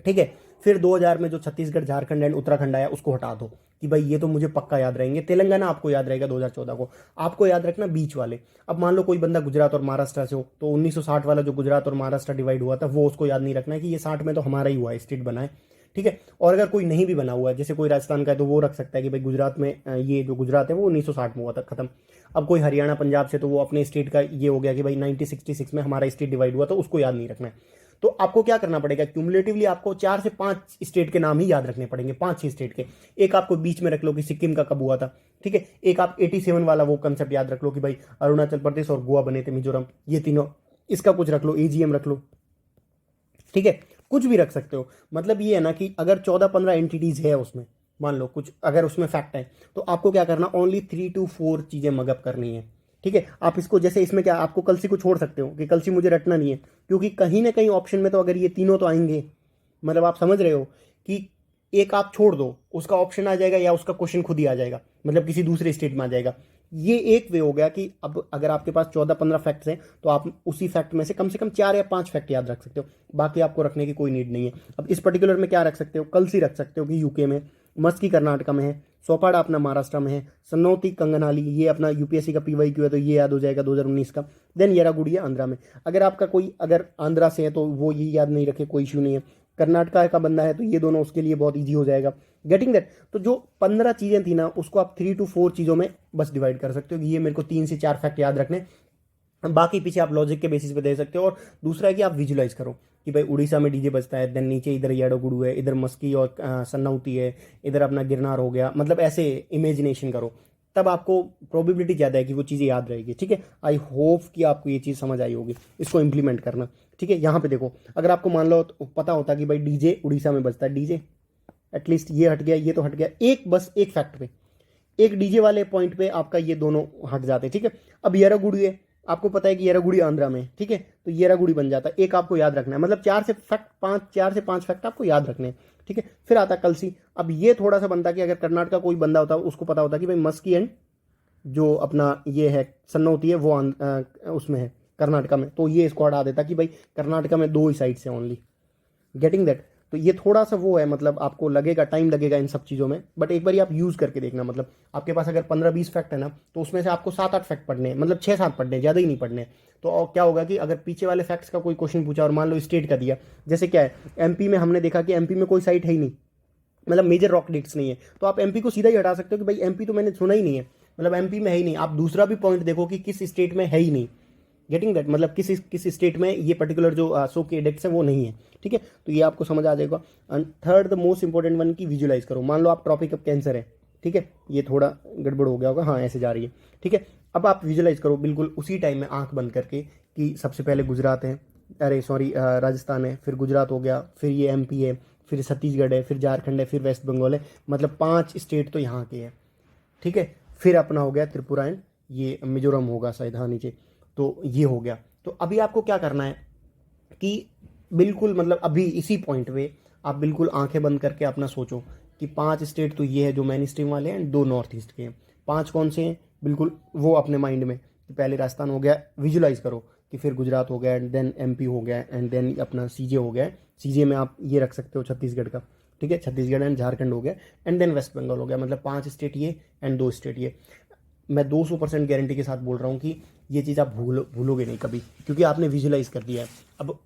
ठीक है। फिर 2000 में जो छत्तीसगढ़, झारखंड एंड उत्तराखंड आया, उसको हटा दो कि भाई ये तो मुझे पक्का याद रहेंगे। तेलंगाना आपको याद रहेगा 2014 को। आपको याद रखना बीच वाले। अब मान लो कोई बंदा गुजरात और महाराष्ट्र से हो, तो 1960 वाला जो गुजरात और महाराष्ट्र डिवाइड हुआ था, वो उसको याद नहीं रखना है कि ये 60 में तो हमारा ही हुआ है, स्टेट बना है, ठीक है। और अगर कोई नहीं भी बना हुआ है, जैसे कोई राजस्थान का है, तो वो रख सकता है कि भाई गुजरात में ये जो गुजरात है वो 1960 में हुआ था, खत्म। अब कोई हरियाणा पंजाब से, तो वो अपने स्टेट का ये हो गया कि भाई 1966 में हमारा स्टेट डिवाइड हुआ, तो उसको याद नहीं रखना है। तो आपको क्या करना पड़ेगा, क्यूमुलेटिवली आपको 4 से 5 स्टेट के नाम ही याद रखने पड़ेंगे, 5 ही स्टेट के। एक आपको बीच में रख लो कि सिक्किम का कब हुआ था, ठीक है। एक आप 87 वाला वो कंसेप्ट याद रख लो कि भाई अरुणाचल प्रदेश और गोवा बने थे, मिजोरम, ये तीनों। इसका कुछ रख लो, एजीएम रख लो, ठीक है। कुछ भी रख सकते हो। मतलब ये है ना कि अगर 14-15 एंटिटीज है उसमें, मान लो कुछ अगर उसमें फैक्ट है, तो आपको क्या करना, ओनली 3 to 4 चीज़ें मगअप करनी है, ठीक है। आप इसको जैसे इसमें क्या, आपको कलसी को छोड़ सकते हो कि कलसी मुझे रटना नहीं है, क्योंकि कहीं ना कहीं ऑप्शन में तो अगर ये तीनों तो आएंगे, मतलब आप समझ रहे हो कि एक आप छोड़ दो, उसका ऑप्शन आ जाएगा या उसका क्वेश्चन खुद ही आ जाएगा, मतलब किसी दूसरे स्टेट में आ जाएगा। ये एक वे हो गया कि अब अगर आपके पास 14-15 फैक्ट्स हैं, तो आप उसी फैक्ट में से कम 4 या 5 फैक्ट याद रख सकते हो, बाकी आपको रखने की कोई नीड नहीं है। अब इस पर्टिकुलर में क्या रख सकते हो, कलसी रख सकते हो कि यूके में, मस्की कर्नाटका में है, सोपाड़ा अपना महाराष्ट्र में है, सन्नौती कंगनाली ये अपना यूपीएससी का पीवाईक्यू है, तो ये याद हो जाएगा 2019 का। देन येरागुड़िया आंध्रा में। अगर आपका कोई अगर आंध्रा से है तो वो ये याद नहीं रखे, कोई इशू नहीं है। कर्नाटका का बंदा है तो ये दोनों उसके लिए बहुत ईजी हो जाएगा। Getting that. तो जो 15 चीज़ें थी ना, उसको आप 3 to 4 चीज़ों में बस डिवाइड कर सकते हो कि ये मेरे को 3 से 4 फैक्ट याद रखने, बाकी पीछे आप लॉजिक के बेसिस पे दे सकते हो। और दूसरा है कि आप विजुलाइज करो कि भाई उड़ीसा में डीजे बजता है, देन नीचे इधर येडागुडू है, इधर मस्की और सन्नौती है, इधर अपना गिरनार हो गया, मतलब ऐसे इमेजिनेशन करो, तब आपको प्रोबेबिलिटी ज़्यादा है कि वो चीज़ें याद रहेगी, ठीक है। आई होप कि आपको ये चीज़ समझ आई होगी, इसको इंप्लीमेंट करना, ठीक है। यहाँ पे देखो, अगर आपको मान लो तो पता होता कि भाई डीजे उड़ीसा में बजता है, डीजे एटलीस्ट ये हट गया, ये तो हट गया, एक बस एक फैक्ट पे, एक डीजे वाले पॉइंट पे आपका ये दोनों हट जाते, ठीक है। अब येरागुड़ी है, आपको पता है कि येरागुड़ी आंध्रा में, ठीक है, तो येरागुड़ी बन जाता है, एक आपको याद रखना है, मतलब 4 से 5 फैक्ट आपको याद रखने हैं, ठीक है। फिर आता कलसी। अब ये थोड़ा सा बनता कि अगर कर्नाटक का कोई बंदा होता उसको पता होता कि भाई मस्की एंड जो अपना ये है सन्नौती है वो उसमें है कर्नाटका में, तो ये इसको हटा देता कि भाई कर्नाटका में 2 ही साइड्स हैं ओनली। Getting that. तो ये थोड़ा सा वो है, मतलब आपको लगेगा, टाइम लगेगा इन सब चीज़ों में, बट एक बार आप यूज़ करके देखना। मतलब आपके पास अगर 15-20 फैक्ट है ना, तो उसमें से आपको 7-8 फैक्ट पढ़ने हैं, मतलब 6-7 पढ़ने हैं, ज़्यादा ही नहीं पढ़ने। तो क्या होगा कि अगर पीछे वाले फैक्ट्स का कोई क्वेश्चन पूछा और मान लो स्टेट का दिया, जैसे क्या है एमपी में, हमने देखा कि एमपी में कोई साइट है ही नहीं, मतलब मेजर रॉक डिस्क नहीं है, तो आप एमपी को सीधा ही हटा सकते हो कि भाई एमपी तो मैंने सुना ही नहीं है, मतलब एमपी में है ही नहीं। आप दूसरा भी पॉइंट देखो कि किस स्टेट में है ही नहीं, गेटिंग दैट, मतलब किस स्टेट में ये पर्टिकुलर जो सो के एडेक्ट्स है वो नहीं है, ठीक है। तो ये आपको समझ आ जाएगा। And third the most important one की विजुलाइज करो। मान लो आप ट्रॉपिक ऑफ कैंसर है, ठीक है, ये थोड़ा गड़बड़ हो गया होगा, हाँ ऐसे जा रही है, ठीक है। अब आप विजुलाइज करो बिल्कुल उसी टाइम में आंख बंद करके कि सबसे पहले गुजरात है, अरे सॉरी राजस्थान है, फिर गुजरात हो गया, फिर ये एमपी है, फिर छत्तीसगढ़ है, फिर झारखंड है, फिर वेस्ट बंगाल है, मतलब 5 स्टेट तो यहाँ के हैं, ठीक है। फिर अपना हो गया त्रिपुरा एंड ये मिजोरम होगा शायद, हाँ नीचे, तो ये हो गया। तो अभी आपको क्या करना है कि बिल्कुल मतलब अभी इसी पॉइंट पे आप बिल्कुल आंखें बंद करके अपना सोचो कि 5 स्टेट तो ये है जो मेन स्ट्रीम वाले हैं एंड 2 नॉर्थ ईस्ट के हैं। 5 कौन से हैं बिल्कुल वो अपने माइंड में, कि पहले राजस्थान हो गया, विजुलाइज करो कि फिर गुजरात हो गया एंड देन एमपी हो गया एंड देन अपना सीजे हो गया। सीजे में आप ये रख सकते हो छत्तीसगढ़ का, ठीक है, छत्तीसगढ़ एंड झारखंड हो गया एंड देन वेस्ट बंगाल हो गया, मतलब 5 स्टेट ये एंड 2 स्टेट ये। मैं 200% गारंटी के साथ बोल रहा हूँ कि ये चीज़ आप भूलोगे नहीं कभी, क्योंकि आपने विजुलाइज कर दिया है।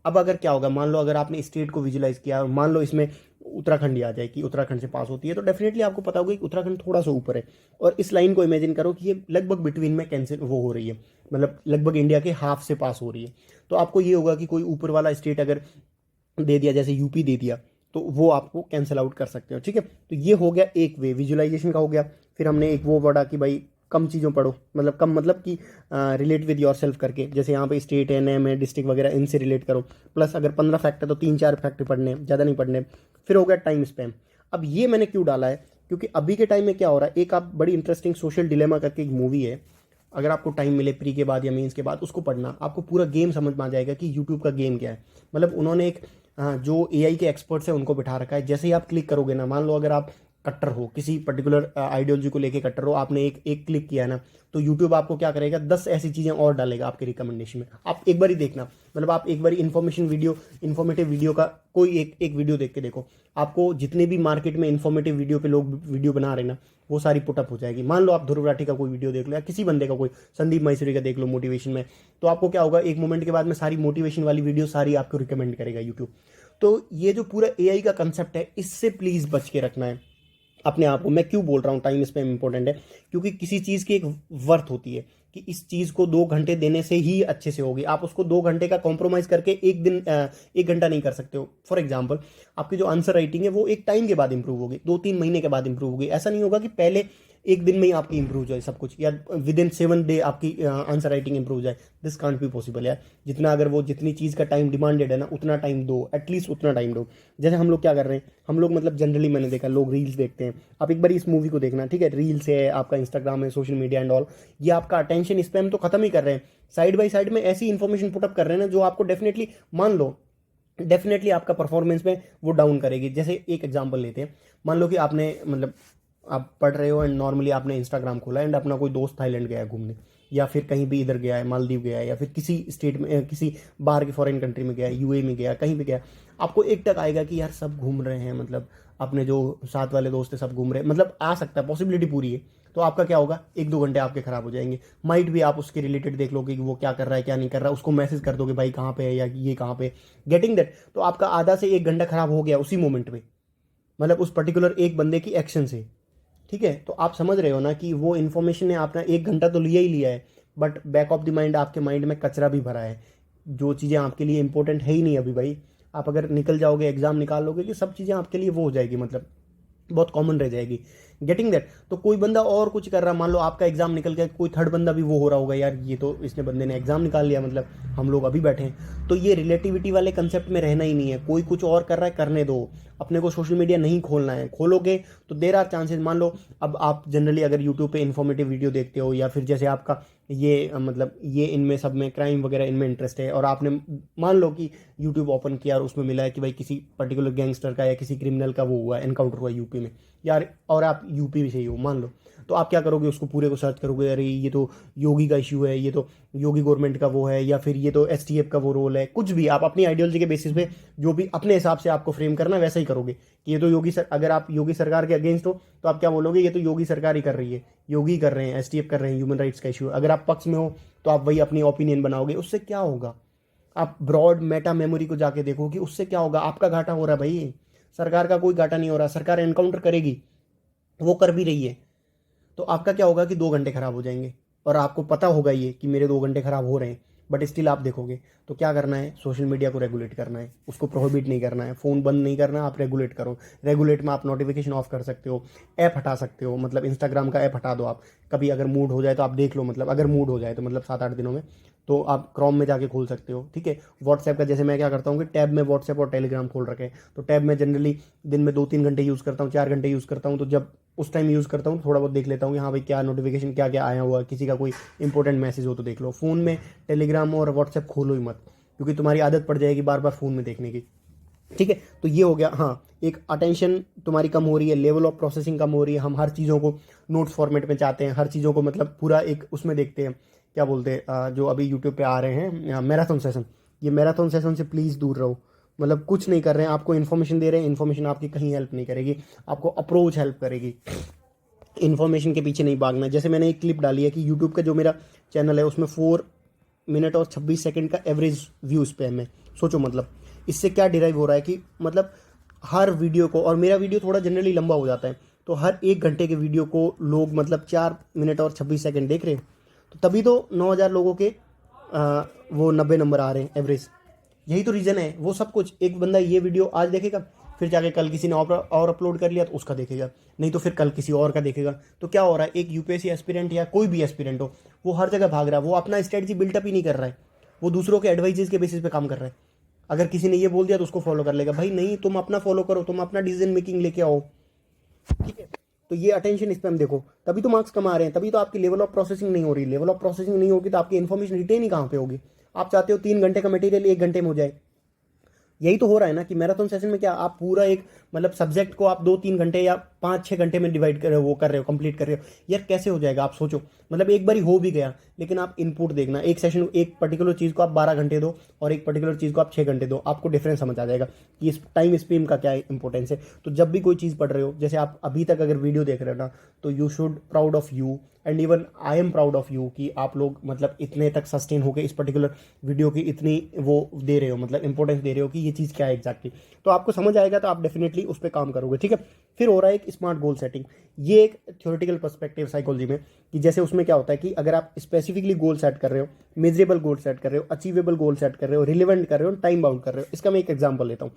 अब अगर क्या होगा, मान लो अगर आपने स्टेट को विजुलाइज किया और मान लो इसमें उत्तराखंड ही आ जाए कि उत्तराखंड से पास होती है, तो डेफिनेटली आपको पता होगा कि उत्तराखंड थोड़ा सा ऊपर है। और इस लाइन को इमेजिन करो कि ये लगभग बिटवीन में कैंसिल वो हो रही है, मतलब लगभग इंडिया के हाफ से पास हो रही है। तो आपको ये होगा कि कोई ऊपर वाला स्टेट अगर दे दिया, जैसे यूपी दे दिया, तो वो आपको कैंसिल आउट कर सकते हो, ठीक है। तो ये हो गया एक वे विजुअलाइजेशन का हो गया। फिर हमने एक वो पढ़ा कि भाई कम चीज़ों पढ़ो, मतलब कम मतलब कि रिलेट विद योर सेल्फ करके, जैसे यहाँ पे स्टेट है, नेम है, डिस्ट्रिक्ट वगैरह, इनसे रिलेट करो। प्लस अगर 15 फैक्ट है तो 3-4 फैक्ट पढ़ने, ज़्यादा नहीं पढ़ने। फिर हो गया टाइम स्पैम। अब ये मैंने क्यों डाला है, क्योंकि अभी के टाइम में क्या हो रहा है, एक आप बड़ी इंटरेस्टिंग सोशल डिलेमा करके एक मूवी है, अगर आपको टाइम मिले प्री के बाद या मीन्स के बाद उसको पढ़ना, आपको पूरा गेम समझ में आ जाएगा कि यूट्यूब का गेम क्या है। मतलब उन्होंने एक जो एआई के एक्सपर्ट्स हैं उनको बिठा रखा है। जैसे ही आप क्लिक करोगे ना, मान लो अगर आप कट्टर हो, किसी पर्टिकुलर आइडियोलॉजी को लेके कट्टर हो, आपने एक एक क्लिक किया ना, तो यूट्यूब आपको क्या करेगा, 10 ऐसी चीज़ें और डालेगा आपके रिकमेंडेशन में। आप एक बार ही देखना, मतलब आप एक बार इन्फॉर्मेटिव वीडियो का कोई एक वीडियो देख के देखो, आपको जितने भी मार्केट में इन्फॉर्मेटिव वीडियो पे लोग वीडियो बना रहे ना, वो सारी पुटअप हो जाएगी। मान लो आप ध्रुव राठी का कोई वीडियो देख लो या किसी बंदे का, कोई संदीप माहेश्वरी का देख लो मोटिवेशन में, तो आपको क्या होगा, एक मोमेंट के बाद में सारी मोटिवेशन वाली वीडियो सारी आपको रिकमेंड करेगा यूट्यूब। तो ये जो पूरा एआई का कंसेप्ट है, इससे प्लीज़ बच के रखना है अपने आप को। मैं क्यों बोल रहा हूँ टाइम स्पैम इंपॉर्टेंट है, क्योंकि किसी चीज़ की एक वर्थ होती है कि इस चीज़ को 2 घंटे देने से ही अच्छे से होगी। आप उसको 2 घंटे का कॉम्प्रोमाइज़ करके एक दिन 1 घंटा नहीं कर सकते हो। फॉर एग्जाम्पल, आपकी जो आंसर राइटिंग है वो एक टाइम के बाद इंप्रूव होगी, 2-3 महीने के बाद इंप्रूव होगी। ऐसा नहीं होगा कि पहले एक दिन में ही आपकी इंप्रूव हो जाए सब कुछ, या विद इन 7 डे आपकी आंसर राइटिंग इंप्रूव हो जाए। दिस कांट बी पॉसिबल यार। जितना अगर वो जितनी चीज़ का टाइम डिमांडेड है ना, उतना टाइम दो, एटलीस्ट उतना टाइम दो। जैसे हम लोग क्या कर रहे हैं, हम लोग मतलब जनरली मैंने देखा लोग रील्स देखते हैं। आप एक बार इस मूवी को देखना, ठीक है, रील्स है, आपका इंस्टाग्राम है, सोशल मीडिया एंड ऑल, ये आपका अटेंशन स्पैम तो खत्म ही कर रहे हैं। साइड बाई साइड में ऐसी इन्फॉर्मेशन पुटअप कर रहे हैं ना जो आपको डेफिनेटली, मान लो डेफिनेटली आपका परफॉर्मेंस में वो डाउन करेगी। जैसे एक एग्जांपल लेते हैं, मान लो कि आपने मतलब आप पढ़ रहे हो एंड नॉर्मली आपने इंस्टाग्राम खोला एंड अपना कोई दोस्त थाईलैंड गया है घूमने, या फिर कहीं भी इधर गया है, मालदीव गया है, या फिर किसी स्टेट में किसी बाहर की फॉरेन कंट्री में गया है, यूए में गया, कहीं भी गया, आपको एक तक आएगा कि यार सब घूम रहे हैं, मतलब अपने जो साथ वाले दोस्त है सब घूम रहे हैं, मतलब आ सकता है, पॉसिबिलिटी पूरी है। तो आपका क्या होगा, 1-2 घंटे आपके खराब हो जाएंगे। माइट भी आप उसके रिलेटेड देख लोगे कि वो क्या कर रहा है क्या नहीं कर रहा है, उसको मैसेज कर दोगे भाई कहाँ पे है या ये कहाँ पे, गेटिंग दैट। तो आपका आधा से 1 घंटा खराब हो गया उसी मोमेंट पे, मतलब उस पर्टिकुलर एक बंदे की एक्शन से, ठीक है। तो आप समझ रहे हो ना कि वो इन्फॉर्मेशन ने आपने 1 घंटा तो लिया ही लिया है, but back of the mind आपके माइंड में कचरा भी भरा है, जो चीज़ें आपके लिए इंपॉर्टेंट है ही नहीं अभी भाई। आप अगर निकल जाओगे, एग्जाम निकाल लोगे, कि सब चीज़ें आपके लिए वो हो जाएगी, मतलब बहुत कॉमन रह जाएगी, गेटिंग दैट। तो कोई बंदा और कुछ कर रहा है, मान लो आपका एग्जाम निकल गया, कोई थर्ड बंदा भी वो हो रहा होगा, यार ये तो इसने बंदे ने एग्जाम निकाल लिया, मतलब हम लोग अभी बैठे हैं। तो ये रिलेटिविटी वाले कंसेप्ट में रहना ही नहीं है। कोई कुछ और कर रहा है, करने दो, अपने को सोशल मीडिया नहीं खोलना है। खोलोगे तो देर आर चांसेस, मान लो अब आप जनरली अगर यूट्यूब पे इन्फॉर्मेटिव वीडियो देखते हो, या फिर जैसे आपका ये मतलब ये इनमें सब में क्राइम वगैरह इनमें इंटरेस्ट है, और आपने मान लो कि यूट्यूब ओपन किया और उसमें मिला है कि भाई किसी पर्टिकुलर गैंगस्टर का या किसी क्रिमिनल का वो हुआ, एनकाउंटर हुआ यूपी में यार, और आप यूपी से ही हो मान लो, तो आप क्या करोगे, उसको पूरे को सर्च करोगे, अरे ये तो योगी का इशू है, ये तो योगी गवर्नमेंट का वो है, या फिर ये तो एसटीएफ का वो रोल है, कुछ भी आप अपनी आइडियोलॉजी के बेसिस पे जो भी अपने हिसाब से आपको फ्रेम करना वैसा ही करोगे कि ये तो योगी सर, अगर आप योगी सरकार के अगेंस्ट हो तो आप क्या बोलोगे, ये तो योगी सरकार ही कर रही है, योगी कर रहे हैं, एसटीएफ कर रहे हैं, ह्यूमन राइट्स का इशू। अगर आप पक्ष में हो तो आप वही अपनी ओपिनियन बनाओगे। उससे क्या होगा, आप ब्रॉड मेटा मेमोरी को जाके देखो कि उससे क्या होगा, आपका घाटा हो रहा है भाई, सरकार का कोई घाटा नहीं हो रहा। सरकार एनकाउंटर करेगी, वो कर भी रही है, तो आपका क्या होगा कि 2 घंटे खराब हो जाएंगे, और आपको पता होगा ये कि मेरे 2 घंटे खराब हो रहे हैं। बट स्टिल आप देखोगे। तो क्या करना है, सोशल मीडिया को रेगुलेट करना है, उसको प्रोहिबिट नहीं करना है, फ़ोन बंद नहीं करना, आप रेगुलेट करो। रेगुलेट में आप नोटिफिकेशन ऑफ कर सकते हो, ऐप हटा सकते हो, मतलब इंस्टाग्राम का ऐप हटा दो आप। कभी अगर मूड हो जाए तो आप देख लो, मतलब अगर मूड हो जाए तो मतलब 7-8 दिनों में, तो आप क्रोम में जाके खोल सकते हो, ठीक है। व्हाट्सएप का जैसे मैं क्या करता हूँ कि टैब में व्हाट्सएप और टेलीग्राम खोल रखे हैं, तो टैब में जनरली दिन में 2-3 घंटे यूज़ करता हूँ, 4 घंटे यूज़ करता हूँ, तो जब उस टाइम यूज़ करता हूँ थोड़ा बहुत देख लेता हूँ कि हाँ भाई क्या नोटिफिकेशन क्या क्या आया हुआ है, किसी का कोई इंपॉर्टेंट मैसेज हो तो देख लो। फ़ोन में टेलीग्राम और व्हाट्सएप खोलो ही मत, क्योंकि तुम्हारी आदत पड़ जाएगी बार बार फ़ोन में देखने की, ठीक है। तो ये हो गया। हाँ, एक अटेंशन तुम्हारी कम हो रही है, लेवल ऑफ प्रोसेसिंग कम हो रही है। हम हर चीज़ों को नोट्स फॉर्मेट में चाहते हैं, हर चीज़ों को मतलब पूरा एक उसमें देखते हैं, क्या बोलते हैं जो अभी यूट्यूब पे आ रहे हैं मैराथन सेशन, ये मैराथन सेशन से प्लीज़ दूर रहो। मतलब कुछ नहीं कर रहे हैं, आपको इन्फॉर्मेशन दे रहे हैं, इन्फॉर्मेशन आपकी कहीं हेल्प नहीं करेगी, आपको अप्रोच हेल्प करेगी, इन्फॉर्मेशन के पीछे नहीं भागना। जैसे मैंने एक क्लिप डाली है कि यूट्यूब का जो मेरा चैनल है उसमें 4 मिनट और 26 सेकंड का एवरेज व्यू स्पैम है। सोचो मतलब इससे क्या डिराइव हो रहा है कि मतलब हर वीडियो को, और मेरा वीडियो थोड़ा जनरली लंबा हो जाता है, तो हर 1 घंटे के वीडियो को लोग मतलब 4 मिनट और 26 सेकंड देख रहे हैं, तो तभी तो 9,000 लोगों के वो 90 नंबर आ रहे हैं एवरेज। यही तो रीज़न है। वो सब कुछ एक बंदा ये वीडियो आज देखेगा, फिर जाके कल किसी ने और अपलोड कर लिया तो उसका देखेगा, नहीं तो फिर कल किसी और का देखेगा। तो क्या हो रहा है, एक यूपीएससी एस्पिरेंट या कोई भी एस्पिरेंट हो, वो हर जगह भाग रहा है, वो अपना स्ट्रेटजी बिल्टअप ही नहीं कर रहा है, वो दूसरों के एडवाइजेस के बेसिस पे काम कर रहा है। अगर किसी ने ये बोल दिया तो उसको फॉलो कर लेगा। भाई नहीं, तुम अपना फॉलो करो, तुम अपना डिसीजन मेकिंग लेके आओ, ठीक है। तो ये अटेंशन स्पैम देखो, तभी तो मार्क्स कम आ रहे हैं, तभी तो आपकी लेवल ऑफ प्रोसेसिंग नहीं हो रही। लेवल ऑफ प्रोसेसिंग नहीं होगी तो आपकी इन्फॉर्मेशन रिटेन ही कहाँ पे होगी। आप चाहते हो 3 घंटे का मटेरियल 1 घंटे में हो जाए, यही तो हो रहा है ना कि मैराथन सेशन में क्या आप पूरा एक मतलब सब्जेक्ट को आप 2-3 घंटे या 5-6 घंटे में डिवाइड कर रहे हो, वो कर रहे हो, कंप्लीट कर रहे हो। यार कैसे हो जाएगा, आप सोचो। मतलब एक बार ही हो भी गया, लेकिन आप इनपुट देखना, एक सेशन एक पर्टिकुलर चीज़ को आप 12 घंटे दो और एक पर्टिकुलर चीज़ को आप 6 घंटे दो, आपको डिफरेंस समझ आ जाएगा कि इस टाइम स्पेम का क्या इंपॉर्टेंस है। तो जब भी कोई चीज़ पढ़ रहे हो, जैसे आप अभी तक अगर वीडियो देख रहे हो ना, तो you should proud of you and even I am proud of you कि आप लोग मतलब इतने तक सस्टेन होकर इस पर्टिकुलर वीडियो की इतनी वो दे रहे हो, मतलब इंपॉर्टेंस दे रहे हो कि ये चीज़ क्या है एग्जैक्टली। तो आपको समझ आएगा तो आप डेफिनेटली उस पर काम करोगे, ठीक है। फिर हो रहा है एक स्मार्ट गोल सेटिंग। ये एक थ्योरेटिकल पर्सपेक्टिव साइकोलॉजी में, कि जैसे उसमें क्या होता है कि अगर आप स्पेसिफिकली गोल सेट कर रहे हो, मेजरेबल गोल सेट कर रहे हो, अचीवेबल गोल सेट कर रहे हो, रिलेवेंट कर रहे हो, टाइम बाउंड कर रहे हो। इसका मैं एक एग्जाम्पल लेता हूँ।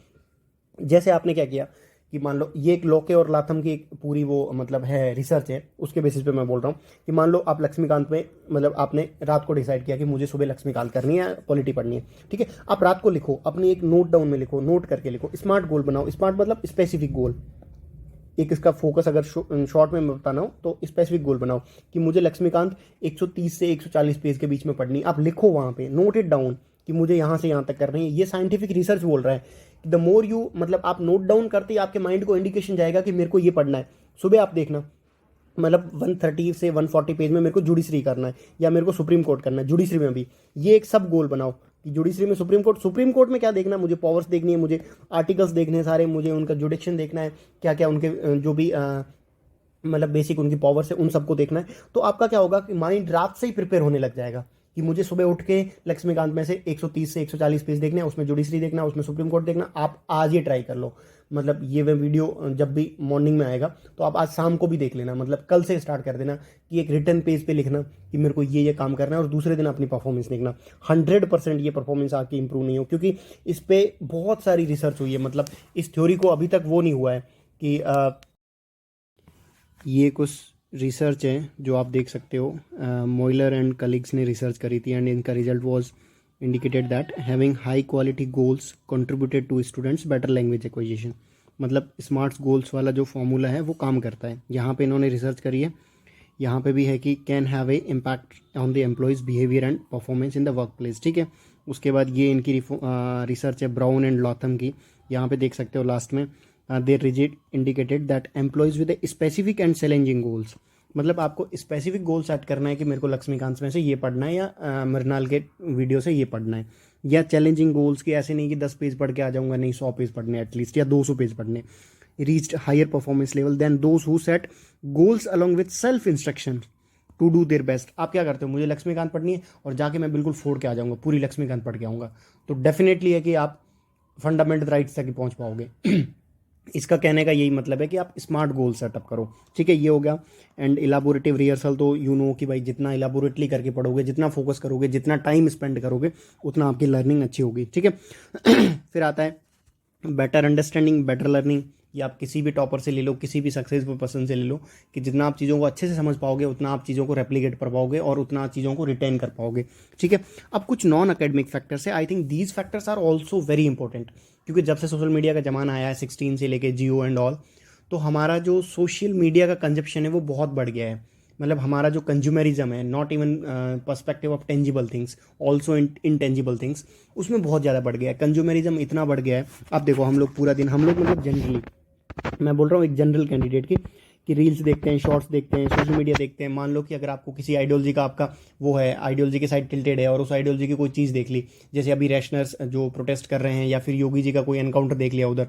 जैसे आपने क्या किया कि मान लो ये एक लोके और लाथम की एक पूरी वो मतलब है रिसर्च है, उसके बेसिस पे मैं बोल रहा हूँ कि मान लो आप लक्ष्मीकांत में मतलब आपने रात को डिसाइड किया कि मुझे सुबह लक्ष्मीकांत करनी है, पॉलिटी पढ़नी है, ठीक है। आप रात को लिखो, अपनी एक नोट डाउन में लिखो, नोट करके लिखो, स्मार्ट गोल बनाओ। स्मार्ट मतलब स्पेसिफिक गोल, एक इसका फोकस अगर शॉर्ट में बताना हो तो स्पेसिफिक गोल बनाओ कि मुझे लक्ष्मीकांत 130 से 140 पेज के बीच में पढ़नी। आप लिखो वहाँ पे, नोट इट डाउन कि मुझे यहाँ से यहाँ तक करनी है। ये साइंटिफिक रिसर्च बोल रहा है कि द मोर यू मतलब आप नोट डाउन करते ही आपके माइंड को इंडिकेशन जाएगा कि मेरे को ये पढ़ना है। सुबह आप देखना मतलब 130 से 140 पेज में मेरे को जुडिशरी करना है या मेरे को सुप्रीम कोर्ट करना है, जुडिशरी में भी ये एक सब गोल बनाओ कि जुडिशरी में सुप्रीम कोर्ट में क्या देखना, मुझे पावर्स देखनी है, मुझे आर्टिकल्स देखने हैं सारे, मुझे उनका जुडिक्शन देखना है, क्या क्या उनके जो भी मतलब बेसिक उनकी पावर्स है उन सबको देखना है। तो आपका क्या होगा कि माइंड रात से ही प्रिपेयर होने लग जाएगा कि मुझे सुबह उठ के लक्ष्मीकांत में से 130 से 140 पेज देखना है, उसमें जुडिशरी देखना है, उसमें सुप्रीम कोर्ट देखना। आप आज ये ट्राई कर लो, मतलब ये वे वीडियो जब भी मॉर्निंग में आएगा तो आप आज शाम को भी देख लेना, मतलब कल से स्टार्ट कर देना कि एक रिटर्न पेज पे लिखना कि मेरे को ये काम करना है और दूसरे दिन अपनी परफॉर्मेंस देखना। 100% ये परफॉर्मेंस आपकी इंप्रूव नहीं हो, क्योंकि इस पर बहुत सारी रिसर्च हुई है। मतलब इस थ्योरी को अभी तक वो नहीं हुआ है कि ये कुछ रिसर्च है जो आप देख सकते हो, मॉयलर एंड कलीग्स ने रिसर्च करी थी एंड इनका result was indicated that having high quality goals contributed to students better language acquisition. मतलब स्मार्ट गोल्स वाला जो फॉर्मूला है वो काम करता है। यहाँ पे इन्होंने रिसर्च करी है, यहाँ पे भी है कि can have a impact on the employees behaviour and performance in the work place, ठीक है। उसके बाद ये इनकी रिसर्च है ब्राउन एंड लॉथम की, यहाँ पे देख सकते हो लास्ट में their result indicated that employees with a specific and challenging goals. मतलब आपको स्पेसिफिक गोल सेट करना है कि मेरे को लक्ष्मीकांत में से ये पढ़ना है या मृणाल के वीडियो से ये पढ़ना है, या चैलेंजिंग गोल्स की ऐसे नहीं कि 10 पेज पढ़ के आ जाऊंगा, नहीं 100 पेज पढ़ने एटलीस्ट या 200 पेज पढ़ने। Reached higher performance level than those who set goals along with self instruction to do their best. आप क्या करते हो, मुझे लक्ष्मीकांत पढ़नी है और जाके मैं बिल्कुल फोड़ के आ जाऊंगा, पूरी लक्ष्मीकांत पढ़ के आऊँगा, तो डेफिनेटली है कि आप फंडामेंटल राइट्स तक पहुँच पाओगे। इसका कहने का यही मतलब है कि आप स्मार्ट गोल सेटअप करो, ठीक है, ये हो गया। एंड इलाबोरेटिव रिहर्सल तो कि भाई जितना इलाबोरेटली करके पढ़ोगे, जितना फोकस करोगे, जितना टाइम स्पेंड करोगे, उतना आपकी लर्निंग अच्छी होगी, ठीक है। फिर आता है बेटर अंडरस्टैंडिंग बेटर लर्निंग। ये आप किसी भी टॉपर से ले लो, किसी भी सक्सेसफुल पर्सन से ले लो, कि जितना आप चीज़ों को अच्छे से समझ पाओगे, उतना आप चीज़ों को रेप्लिकेट कर पाओगे और उतना आप चीज़ों को रिटेन कर पाओगे, ठीक है। अब कुछ नॉन अकेडमिक फैक्टर्स है, I think these factors are also very important, क्योंकि जब से सोशल मीडिया का ज़माना आया है 16 से लेके जियो एंड ऑल, तो हमारा जो सोशल मीडिया का कंजप्शन है वो बहुत बढ़ गया है। मतलब हमारा जो कंज्यूमरिज्म है, not even perspective of tangible things, also intangible things, उसमें बहुत ज़्यादा बढ़ गया है। कंज्यूमरिज्म इतना बढ़ गया है, अब देखो हम लोग पूरा दिन, हम लोग मतलब जनरली मैं बोल रहा हूँ एक जनरल कैंडिडेट की, कि रील्स देखते हैं, शॉर्ट्स देखते हैं, सोशल मीडिया देखते हैं। मान लो कि अगर आपको किसी आइडियोलॉजी का आपका वो है, आइडियोलॉजी के साइड टिल्टेड है, और उस आइडियोलॉजी की कोई चीज़ देख ली, जैसे अभी रैशनर्स जो प्रोटेस्ट कर रहे हैं, या फिर योगी जी का कोई एनकाउंटर देख लिया उधर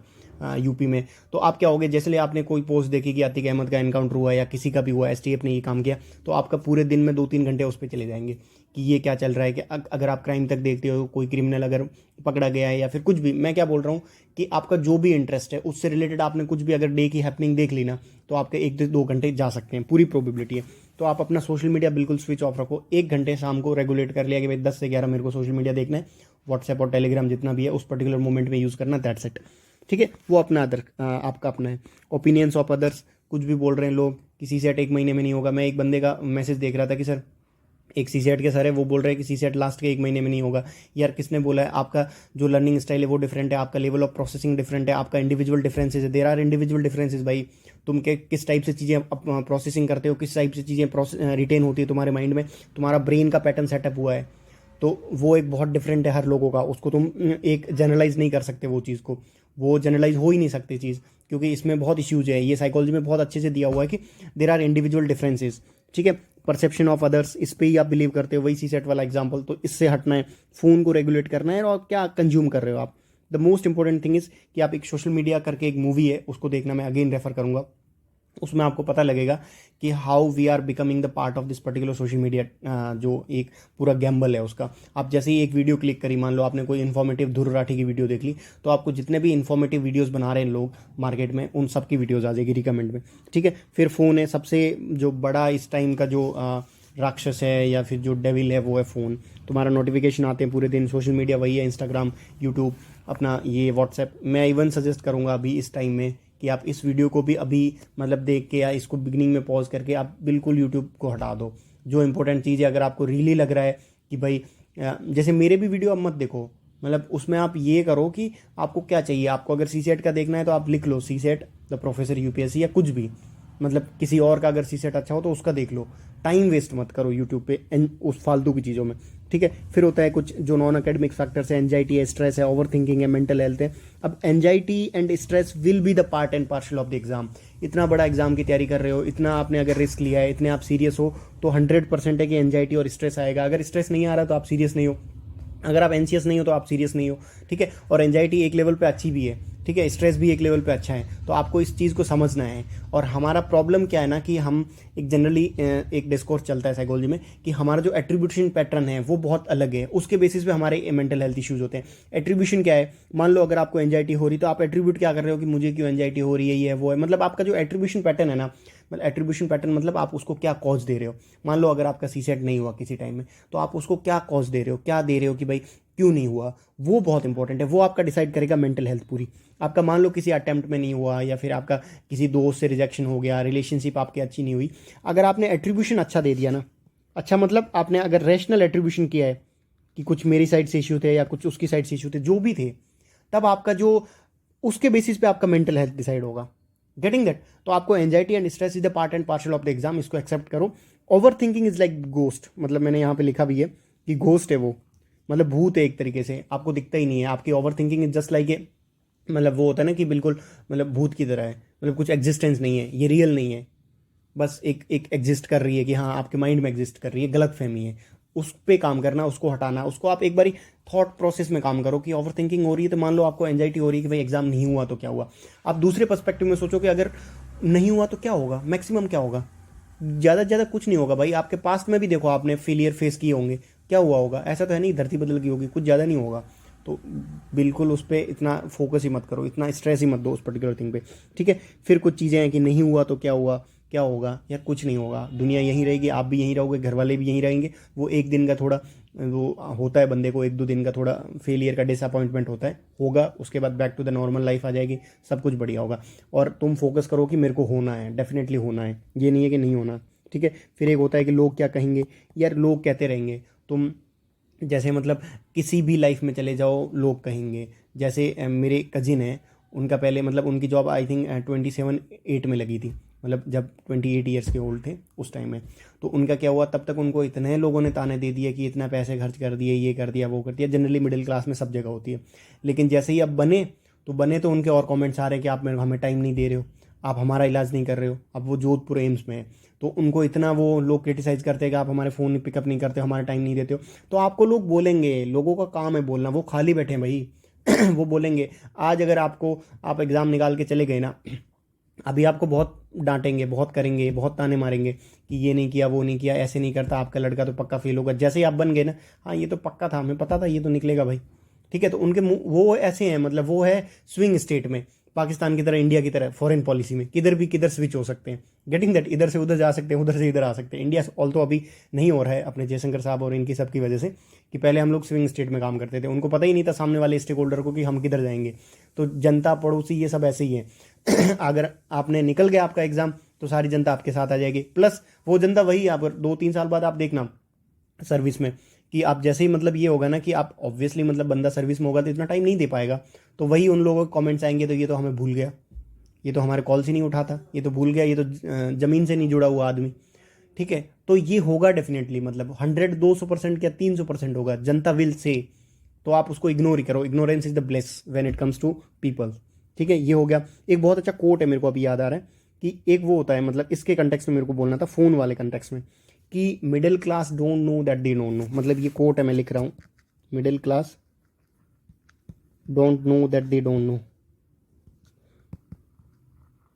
यूपी में, तो आप क्या होगे, जैसे आपने कोई पोस्ट देखी कि अतीक अहमद का एनकाउंटर हुआ या किसी का भी हुआ, एसटीएफ ने ये काम किया, तो आपका पूरे दिन में 2-3 घंटे उस पर चले जाएंगे कि ये क्या चल रहा है। कि अगर आप क्राइम तक देखते हो, कोई क्रिमिनल अगर पकड़ा गया है या फिर कुछ भी, मैं क्या बोल रहा हूँ कि आपका जो भी इंटरेस्ट है उससे रिलेटेड आपने कुछ भी अगर डे की हैपनिंग देख ली ना, तो आपके 1 से 2 घंटे जा सकते हैं, पूरी प्रोबेबिलिटी है। तो आप अपना सोशल मीडिया बिल्कुल स्विच ऑफ रखो, 1 घंटे शाम को रेगुलेट कर लिया कि भाई 10 से 11 मेरे को सोशल मीडिया देखना है, व्हाट्सएप और टेलीग्राम जितना भी है उस पर्टिकुलर मोमेंट में यूज़ करना, दैट्स इट, ठीक है। वो अपना आपका अपना है। ओपिनियंस ऑफ अदर्स, कुछ भी बोल रहे हैं लोग, किसी सेट 1 महीने में नहीं होगा। मैं एक बंदे का मैसेज देख रहा था कि सर, एक सी सेट के सर है, वो बोल रहे हैं कि सी सेट लास्ट के 1 महीने में नहीं होगा। यार किसने बोला है? आपका जो लर्निंग स्टाइल है वो डिफरेंट है, आपका लेवल ऑफ प्रोसेसिंग डिफरेंट है, आपका इंडिविजुअल डिफरेंसेस है, देर आर इंडिविजुअल डिफरेंसेस भाई। तुम के किस टाइप से चीज़ें प्रोसेसिंग करते हो, किस टाइप से चीज़ें रिटेन होती है तुम्हारे माइंड में, तुम्हारा ब्रेन का पैटर्न सेटअप हुआ है, तो वो एक बहुत डिफरेंट है हर लोगों का। उसको तुम एक जनरलाइज नहीं कर सकते, वो चीज़ को, वो जनरलाइज हो ही नहीं सकती चीज़, क्योंकि इसमें बहुत इश्यूज है। ये साइकोलॉजी में बहुत अच्छे से दिया हुआ है कि देर आर इंडिविजुअल डिफरेंसेस, ठीक है। परसेप्शन ऑफ अदर्स, इस पे ही आप बिलीव करते हो, वही सी सेट वाला एग्जाम्पल, तो इससे हटना है, फ़ोन को रेगुलेट करना है, और क्या कंज्यूम कर रहे हो आप। The most important thing is कि आप एक सोशल मीडिया करके एक मूवी है, उसको देखना, मैं अगेन रेफर करूँगा, उसमें आपको पता लगेगा कि how we are becoming the part of this particular social media, जो एक पूरा गैम्बल है उसका। आप जैसे ही एक वीडियो क्लिक करी, मान लो आपने कोई इन्फॉर्मेटिव ध्रुव राठी की वीडियो देख ली, तो आपको जितने भी इन्फॉर्मेटिव वीडियोस बना रहे हैं लोग मार्केट में, उन सब की वीडियोस आ जाएगी रिकमेंड में, ठीक है। फिर फ़ोन है, सबसे जो बड़ा इस टाइम का जो राक्षस है या फिर जो डेविल है, वो है फ़ोन। तुम्हारा नोटिफिकेशन आते हैं पूरे दिन, सोशल मीडिया वही है, इंस्टाग्राम, यूट्यूब, अपना ये व्हाट्सएप। मैं इवन सजेस्ट करूँगा अभी इस टाइम में कि आप इस वीडियो को भी अभी मतलब देख के, या इसको बिगनिंग में पॉज करके आप बिल्कुल यूट्यूब को हटा दो। जो इंपॉर्टेंट चीज़ है, अगर आपको रियली लग रहा है कि भाई जैसे मेरे भी वीडियो आप मत देखो, मतलब उसमें आप ये करो कि आपको क्या चाहिए। आपको अगर सी सेट का देखना है तो आप लिख लो सी सेट द प्रोफेसर यूपीएससी, या कुछ भी, मतलब किसी और का अगर सी सेट अच्छा हो तो उसका देख लो। टाइम वेस्ट मत करो यूट्यूब पे उस फालतू की चीज़ों में, ठीक है। फिर होता है कुछ जो नॉन अकेडमिक फैक्टर्स है, एंजाइटी है, स्ट्रेस है, ओवर थिंकिंग है, मेंटल हेल्थ है। अब anxiety and stress will be the part and partial of the exam. इतना बड़ा एग्जाम की तैयारी कर रहे हो, इतना आपने अगर रिस्क लिया है, इतने आप सीरियस हो, तो 100% है कि एंजाइटी और स्ट्रेस आएगा। अगर स्ट्रेस नहीं आ रहा तो आप सीरियस नहीं हो, अगर आप एंशियस नहीं हो तो आप सीरियस नहीं हो, ठीक है। और एंजाइटी एक लेवल पे अच्छी भी है, ठीक है, स्ट्रेस भी एक लेवल पे अच्छा है, तो आपको इस चीज़ को समझना है। और हमारा प्रॉब्लम क्या है ना, कि हम एक जनरली एक डिस्कोर्स चलता है साइकोलॉजी में कि हमारा जो एट्रीब्यूशन पैटर्न है वो बहुत अलग है, उसके बेसिस पे हमारे मेंटल हेल्थ इश्यूज होते हैं। एट्रीब्यूशन क्या है? मान लो अगर आपको एंजाइटी हो रही, तो आप एट्रीब्यूट क्या कर रहे हो कि मुझे क्यों एंजाइटी हो रही है, ये है वो है। मतलब आपका जो एट्रीब्यूशन पैटर्न है ना, मतलब एट्रीब्यूशन पैटर्न मतलब आप उसको क्या कॉज दे रहे हो। मान लो अगर आपका सी सेट नहीं हुआ किसी टाइम में, तो आप उसको क्या कॉज दे रहे हो, क्या दे रहे हो कि भाई क्यों नहीं हुआ, वो बहुत इंपॉर्टेंट है। वो आपका डिसाइड करेगा मेंटल हेल्थ पूरी। आपका मान लो किसी अटेम्प्ट में नहीं हुआ, या फिर आपका किसी दोस्त से रिजेक्शन हो गया, रिलेशनशिप आपकी अच्छी नहीं हुई, अगर आपने एट्रीब्यूशन अच्छा दे दिया ना, अच्छा मतलब आपने अगर रैशनल एट्रीब्यूशन किया है कि कुछ मेरी साइड से इशू थे या कुछ उसकी साइड से इशू थे, जो भी थे, तब आपका जो उसके बेसिस पे आपका मेंटल हेल्थ डिसाइड होगा। Getting that? तो आपको anxiety and stress is the part and parcel of the exam, इसको एक्सेप्ट करो। Over thinking is like ghost, मतलब मैंने यहाँ पे लिखा भी है कि घोस्ट है वो, मतलब भूत है एक तरीके से, आपको दिखता ही नहीं है। आपकी over thinking is just like a, मतलब वो होता है ना कि बिल्कुल मतलब भूत की तरह है, मतलब कुछ एग्जिस्टेंस नहीं है, ये रियल नहीं है, बस एक एग्जिस्ट कर रही है कि हाँ आपके माइंड में एग्जिस्ट कर रही है, गलत फहमी है। उस पर काम करना, उसको हटाना, उसको आप एक बारी थॉट प्रोसेस में काम करो कि ओवर थिंकिंग हो रही है, तो मान लो आपको एंजाइटी हो रही है कि भाई एग्जाम नहीं हुआ तो क्या हुआ। आप दूसरे पर्सपेक्टिव में सोचो कि अगर नहीं हुआ तो क्या होगा, मैक्सिमम क्या होगा, ज़्यादा से ज़्यादा कुछ नहीं होगा भाई। आपके पास्ट में भी देखो, आपने फेलियर फेस किए होंगे, क्या हुआ होगा? ऐसा तो है नहीं धरती बदल गई होगी, कुछ ज़्यादा नहीं होगा। तो बिल्कुल उस पर इतना फोकस ही मत करो, इतना स्ट्रेस ही मत दो उस पर्टिकुलर थिंग पे, ठीक है। फिर कुछ चीज़ें हैं कि नहीं हुआ तो क्या हुआ, क्या होगा, या कुछ नहीं होगा, दुनिया यहीं रहेगी, आप भी यहीं रहोगे, घर वाले भी यहीं रहेंगे। वो एक दिन का थोड़ा वो होता है बंदे को, 1-2 दिन का थोड़ा फेलियर का डिसअपॉइंटमेंट होता है, होगा, उसके बाद back to the normal life आ जाएगी, सब कुछ बढ़िया होगा। और तुम फोकस करो कि मेरे को होना है, डेफिनेटली होना है, ये नहीं है कि नहीं होना, ठीक है। फिर एक होता है कि लोग क्या कहेंगे, यार लोग कहते रहेंगे, तुम जैसे मतलब किसी भी लाइफ में चले जाओ लोग कहेंगे। जैसे मेरे कजिन है, उनका पहले मतलब उनकी जॉब आई थिंक 27-8 में लगी थी, मतलब जब 28 ईयर्स के ओल्ड थे उस टाइम में। तो उनका क्या हुआ, तब तक उनको इतने लोगों ने ताने दे दिए कि इतना पैसे खर्च कर दिए, ये कर दिया, वो कर दिया, जनरली मिडिल क्लास में सब जगह होती है। लेकिन जैसे ही अब बने तो उनके और कमेंट्स आ रहे हैं कि आप मेरे हमें टाइम नहीं दे रहे हो, आप हमारा इलाज नहीं कर रहे हो। अब वो जोधपुर एम्स में है, तो उनको इतना वो लोग क्रिटिसाइज़ करते हैं कि आप हमारे फ़ोन पिकअप नहीं करते हो, हमारा टाइम नहीं देते हो। तो आपको लोग बोलेंगे, लोगों का काम है बोलना, वो खाली बैठे हैं भाई वो बोलेंगे। आज अगर आप एग्ज़ाम निकाल के चले गए ना, अभी आपको बहुत डांटेंगे, बहुत करेंगे, बहुत ताने मारेंगे कि ये नहीं किया, वो नहीं किया, ऐसे नहीं करता, आपका लड़का तो पक्का फेल होगा। जैसे ही आप बन गए ना, हाँ ये तो पक्का था, हमें पता था ये तो निकलेगा भाई, ठीक है। तो उनके वो ऐसे हैं, मतलब वो है स्विंग स्टेट में, पाकिस्तान की तरह, इंडिया की तरह फॉरेन पॉलिसी में, किधर भी किधर स्विच हो सकते हैं, गेटिंग दैट, इधर से उधर जा सकते हैं, उधर से इधर आ सकते हैं। इंडिया ऑल तो अभी नहीं हो रहा है अपने जयशंकर साहब और इनकी सब की वजह से, कि पहले हम लोग स्विंग स्टेट में काम करते थे, उनको पता ही नहीं था सामने वाले स्टेक होल्डर को कि हम किधर जाएंगे। तो जनता, पड़ोसी, ये सब ऐसे ही है अगर आपने निकल गया आपका एग्जाम, तो सारी जनता आपके साथ आ जाएगी। प्लस वो जनता वही, आप 2-3 साल बाद आप देखना सर्विस में, कि आप जैसे ही मतलब ये होगा ना कि आप ऑब्वियसली मतलब बंदा सर्विस में होगा तो इतना टाइम नहीं दे पाएगा, तो वही उन लोगों के कमेंट्स आएंगे, तो ये तो हमें भूल गया, ये तो हमारे कॉल से नहीं उठाता, ये तो भूल गया, ये तो ज़मीन से नहीं जुड़ा हुआ आदमी, ठीक है। तो ये होगा डेफिनेटली, मतलब 100-200% क्या 300% होगा, जनता विल से। तो आप उसको इग्नोर ही करो, ignorance is the bliss when it comes to people, ठीक है। ये हो गया। एक बहुत अच्छा कोट है, मेरे को अभी याद आ रहा है, कि एक वो होता है, मतलब इसके कंटेक्स्ट में मेरे को बोलना था, फ़ोन वाले कंटेक्स्ट में, कि middle class don't know that they don't know. मतलब ये कोट है, मैं लिख रहा हूँ, middle class don't know that they don't know,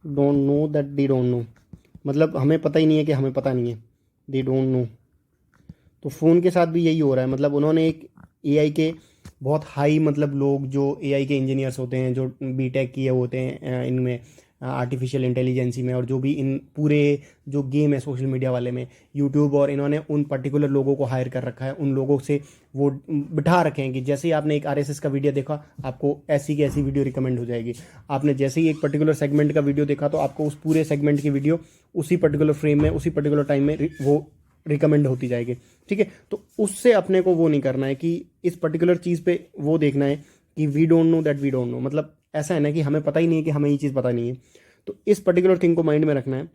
don't know that they don't know, मतलब हमें पता ही नहीं है कि हमें पता नहीं है, दे डोंट नो। तो फ़ोन के साथ भी यही हो रहा है, मतलब उन्होंने एक एआई के बहुत हाई, मतलब लोग जो एआई के इंजीनियर्स होते हैं, जो बीटेक किए होते हैं इनमें, आर्टिफिशियल इंटेलिजेंसी में, और जो भी इन पूरे जो गेम है सोशल मीडिया वाले में, यूट्यूब, और इन्होंने उन पर्टिकुलर लोगों को हायर कर रखा है, उन लोगों से वो बिठा रखे हैं कि जैसे ही आपने एक आरएसएस का वीडियो देखा, आपको ऐसी की ऐसी वीडियो रिकमेंड हो जाएगी। आपने जैसे ही एक पर्टिकुलर सेगमेंट का वीडियो देखा, तो आपको उस पूरे सेगमेंट की वीडियो उसी पर्टिकुलर फ्रेम में, उसी पर्टिकुलर टाइम में वो रिकमेंड होती जाएगी, ठीक है। तो उससे अपने को वो नहीं करना है कि इस पर्टिकुलर चीज़ पे वो देखना है कि we don't know that we don't know, मतलब ऐसा है ना कि हमें पता ही नहीं है कि हमें ये चीज़ पता नहीं है। तो इस पर्टिकुलर थिंग को माइंड में रखना है।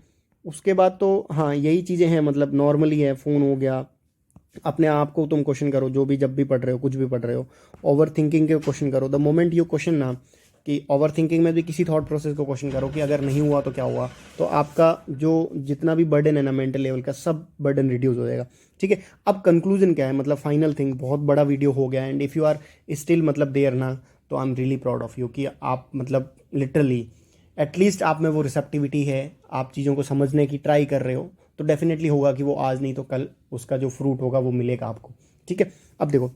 उसके बाद तो हाँ यही चीज़ें हैं, मतलब नॉर्मली है, फ़ोन हो गया, अपने आप को तुम क्वेश्चन करो, जो भी जब भी पढ़ रहे हो, कुछ भी पढ़ रहे हो, ओवर थिंकिंग के क्वेश्चन करो। द मोमेंट यू क्वेश्चन ना, कि ओवर थिंकिंग में भी किसी थॉट प्रोसेस को क्वेश्चन करो कि अगर नहीं हुआ तो क्या हुआ, तो आपका जो जितना भी बर्डन है ना मेंटल लेवल का, सब बर्डन रिड्यूस हो जाएगा, ठीक है। अब कंक्लूजन क्या है, मतलब फाइनल थिंग, बहुत बड़ा वीडियो हो गया, and if you are still मतलब देयर ना, तो I am really proud of you, कि आप मतलब लिटरली एटलीस्ट आप में वो रिसेप्टिविटी है, आप चीज़ों को समझने की ट्राई कर रहे हो, तो डेफिनेटली होगा कि वो आज नहीं तो कल उसका जो फ्रूट होगा वो मिलेगा आपको, ठीक है। अब देखो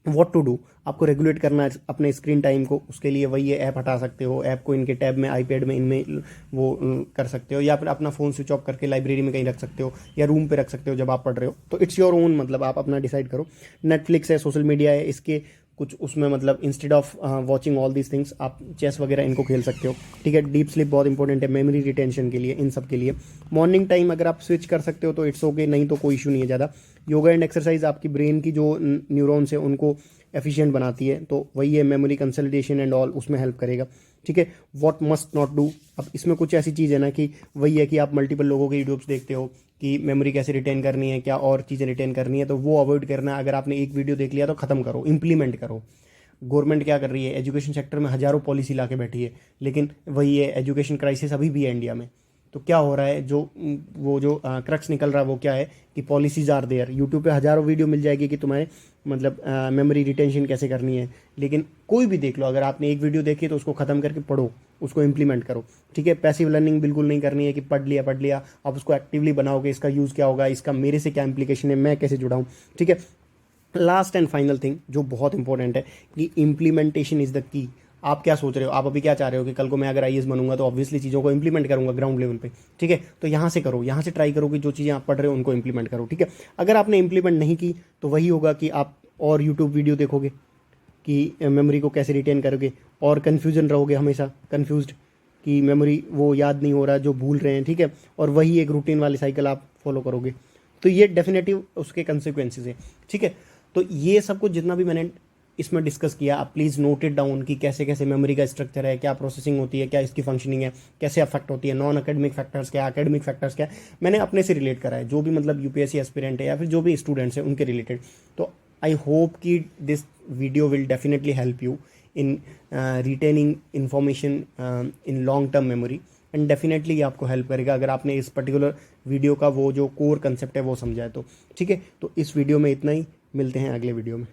व्हाट टू डू, आपको रेगुलेट करना है अपने स्क्रीन टाइम को, उसके लिए वही है, ऐप हटा सकते हो, ऐप को इनके टैब में, आईपैड में, इनमें वो कर सकते हो, या फिर अपना फ़ोन स्विच ऑफ करके लाइब्रेरी में कहीं रख सकते हो, या रूम पे रख सकते हो जब आप पढ़ रहे हो। तो इट्स योर ओन, मतलब आप अपना डिसाइड करो। नेटफ्लिक्स है, सोशल मीडिया है, इसके कुछ उसमें मतलब instead of watching all these things, आप चेस वगैरह इनको खेल सकते हो, ठीक है। डीप स्लीप बहुत इंपॉर्टेंट है, मेमोरी रिटेंशन के लिए, इन सब के लिए। मॉर्निंग टाइम अगर आप स्विच कर सकते हो तो इट्स ओके, नहीं तो कोई इशू नहीं है ज़्यादा। योगा एंड एक्सरसाइज आपकी ब्रेन की जो न्यूरॉन्स है उनको एफिशिएंट बनाती है, तो वही है, मेमोरी कंसोलिडेशन एंड ऑल उसमें हेल्प करेगा, ठीक है। व्हाट मस्ट नॉट डू, अब इसमें कुछ ऐसी चीज़ है ना कि वही है कि आप मल्टीपल लोगों के यूट्यूब्स देखते हो कि मेमोरी कैसे रिटेन करनी है, क्या और चीज़ें रिटेन करनी है, तो वो अवॉइड करना है। अगर आपने एक वीडियो देख लिया तो ख़त्म करो, इंप्लीमेंट करो। गवर्नमेंट क्या कर रही है, एजुकेशन सेक्टर में हज़ारों पॉलिसी ला के बैठी है, लेकिन वही है, एजुकेशन क्राइसिस अभी भी है इंडिया में। तो क्या हो रहा है, जो वो जो क्रक्स निकल रहा है वो क्या है कि पॉलिसीज़ आर देयर, यूट्यूब पे हज़ारों वीडियो मिल जाएगी कि तुम्हें मतलब मेमोरी रिटेंशन कैसे करनी है, लेकिन कोई भी देख लो, अगर आपने एक वीडियो देखी तो उसको ख़त्म करके पढ़ो, उसको इम्प्लीमेंट करो, ठीक है। पैसिव लर्निंग बिल्कुल नहीं करनी है कि पढ़ लिया, आप उसको एक्टिवली बनाओगे, इसका यूज़ क्या होगा, इसका मेरे से क्या इंप्लीकेशन है, मैं कैसे जुड़ा हूँ, ठीक है। लास्ट एंड फाइनल थिंग जो बहुत इंपॉर्टेंट है कि इम्प्लीमेंटेशन इज़ द की। आप क्या सोच रहे हो, आप अभी क्या चाह रहे हो कि कल को मैं अगर आईएएस बनूंगा तो ऑब्वियसली चीज़ों को इंप्लीमेंट करूंगा ग्राउंड लेवल पे, ठीक है। तो यहाँ से करो, यहाँ से ट्राई करो कि जो चीज़ें आप पढ़ रहे हो उनको इंप्लीमेंट करो, ठीक है। अगर आपने इंप्लीमेंट नहीं की तो वही होगा कि आप और यूट्यूब वीडियो देखोगे कि मेमोरी को कैसे रिटेन करोगे, और कन्फ्यूजन रहोगे, हमेशा कन्फ्यूज्ड कि मेमोरी वो याद नहीं हो रहा जो भूल रहे हैं, ठीक है। और वही एक रूटीन वाली साइकिल आप फॉलो करोगे, तो ये डेफिनेटिव उसके कंसिक्वेंसेज है, ठीक है। तो ये सब कुछ जितना भी मैंने इसमें डिस्कस किया, आप प्लीज़ नोट इट डाउन कि कैसे कैसे मेमोरी का स्ट्रक्चर है, क्या प्रोसेसिंग होती है, क्या इसकी फंक्शनिंग है, कैसे अफेक्ट होती है, नॉन अकेडमिक फैक्टर्स क्या, अकेडमिक फैक्टर्स क्या। मैंने अपने से रिलेट करा है, जो भी मतलब यूपीएससी एस्पिरेंट है या फिर जो भी स्टूडेंट्स हैं उनके रिलेटेड। तो आई होप कि this video will definitely help you in retaining information in long term memory, and definitely ये आपको हेल्प करेगा अगर आपने इस पर्टिकुलर वीडियो का वो जो कोर कंसेप्ट है वो समझा है तो, ठीक है। तो इस वीडियो में इतना ही, मिलते हैं अगले वीडियो में।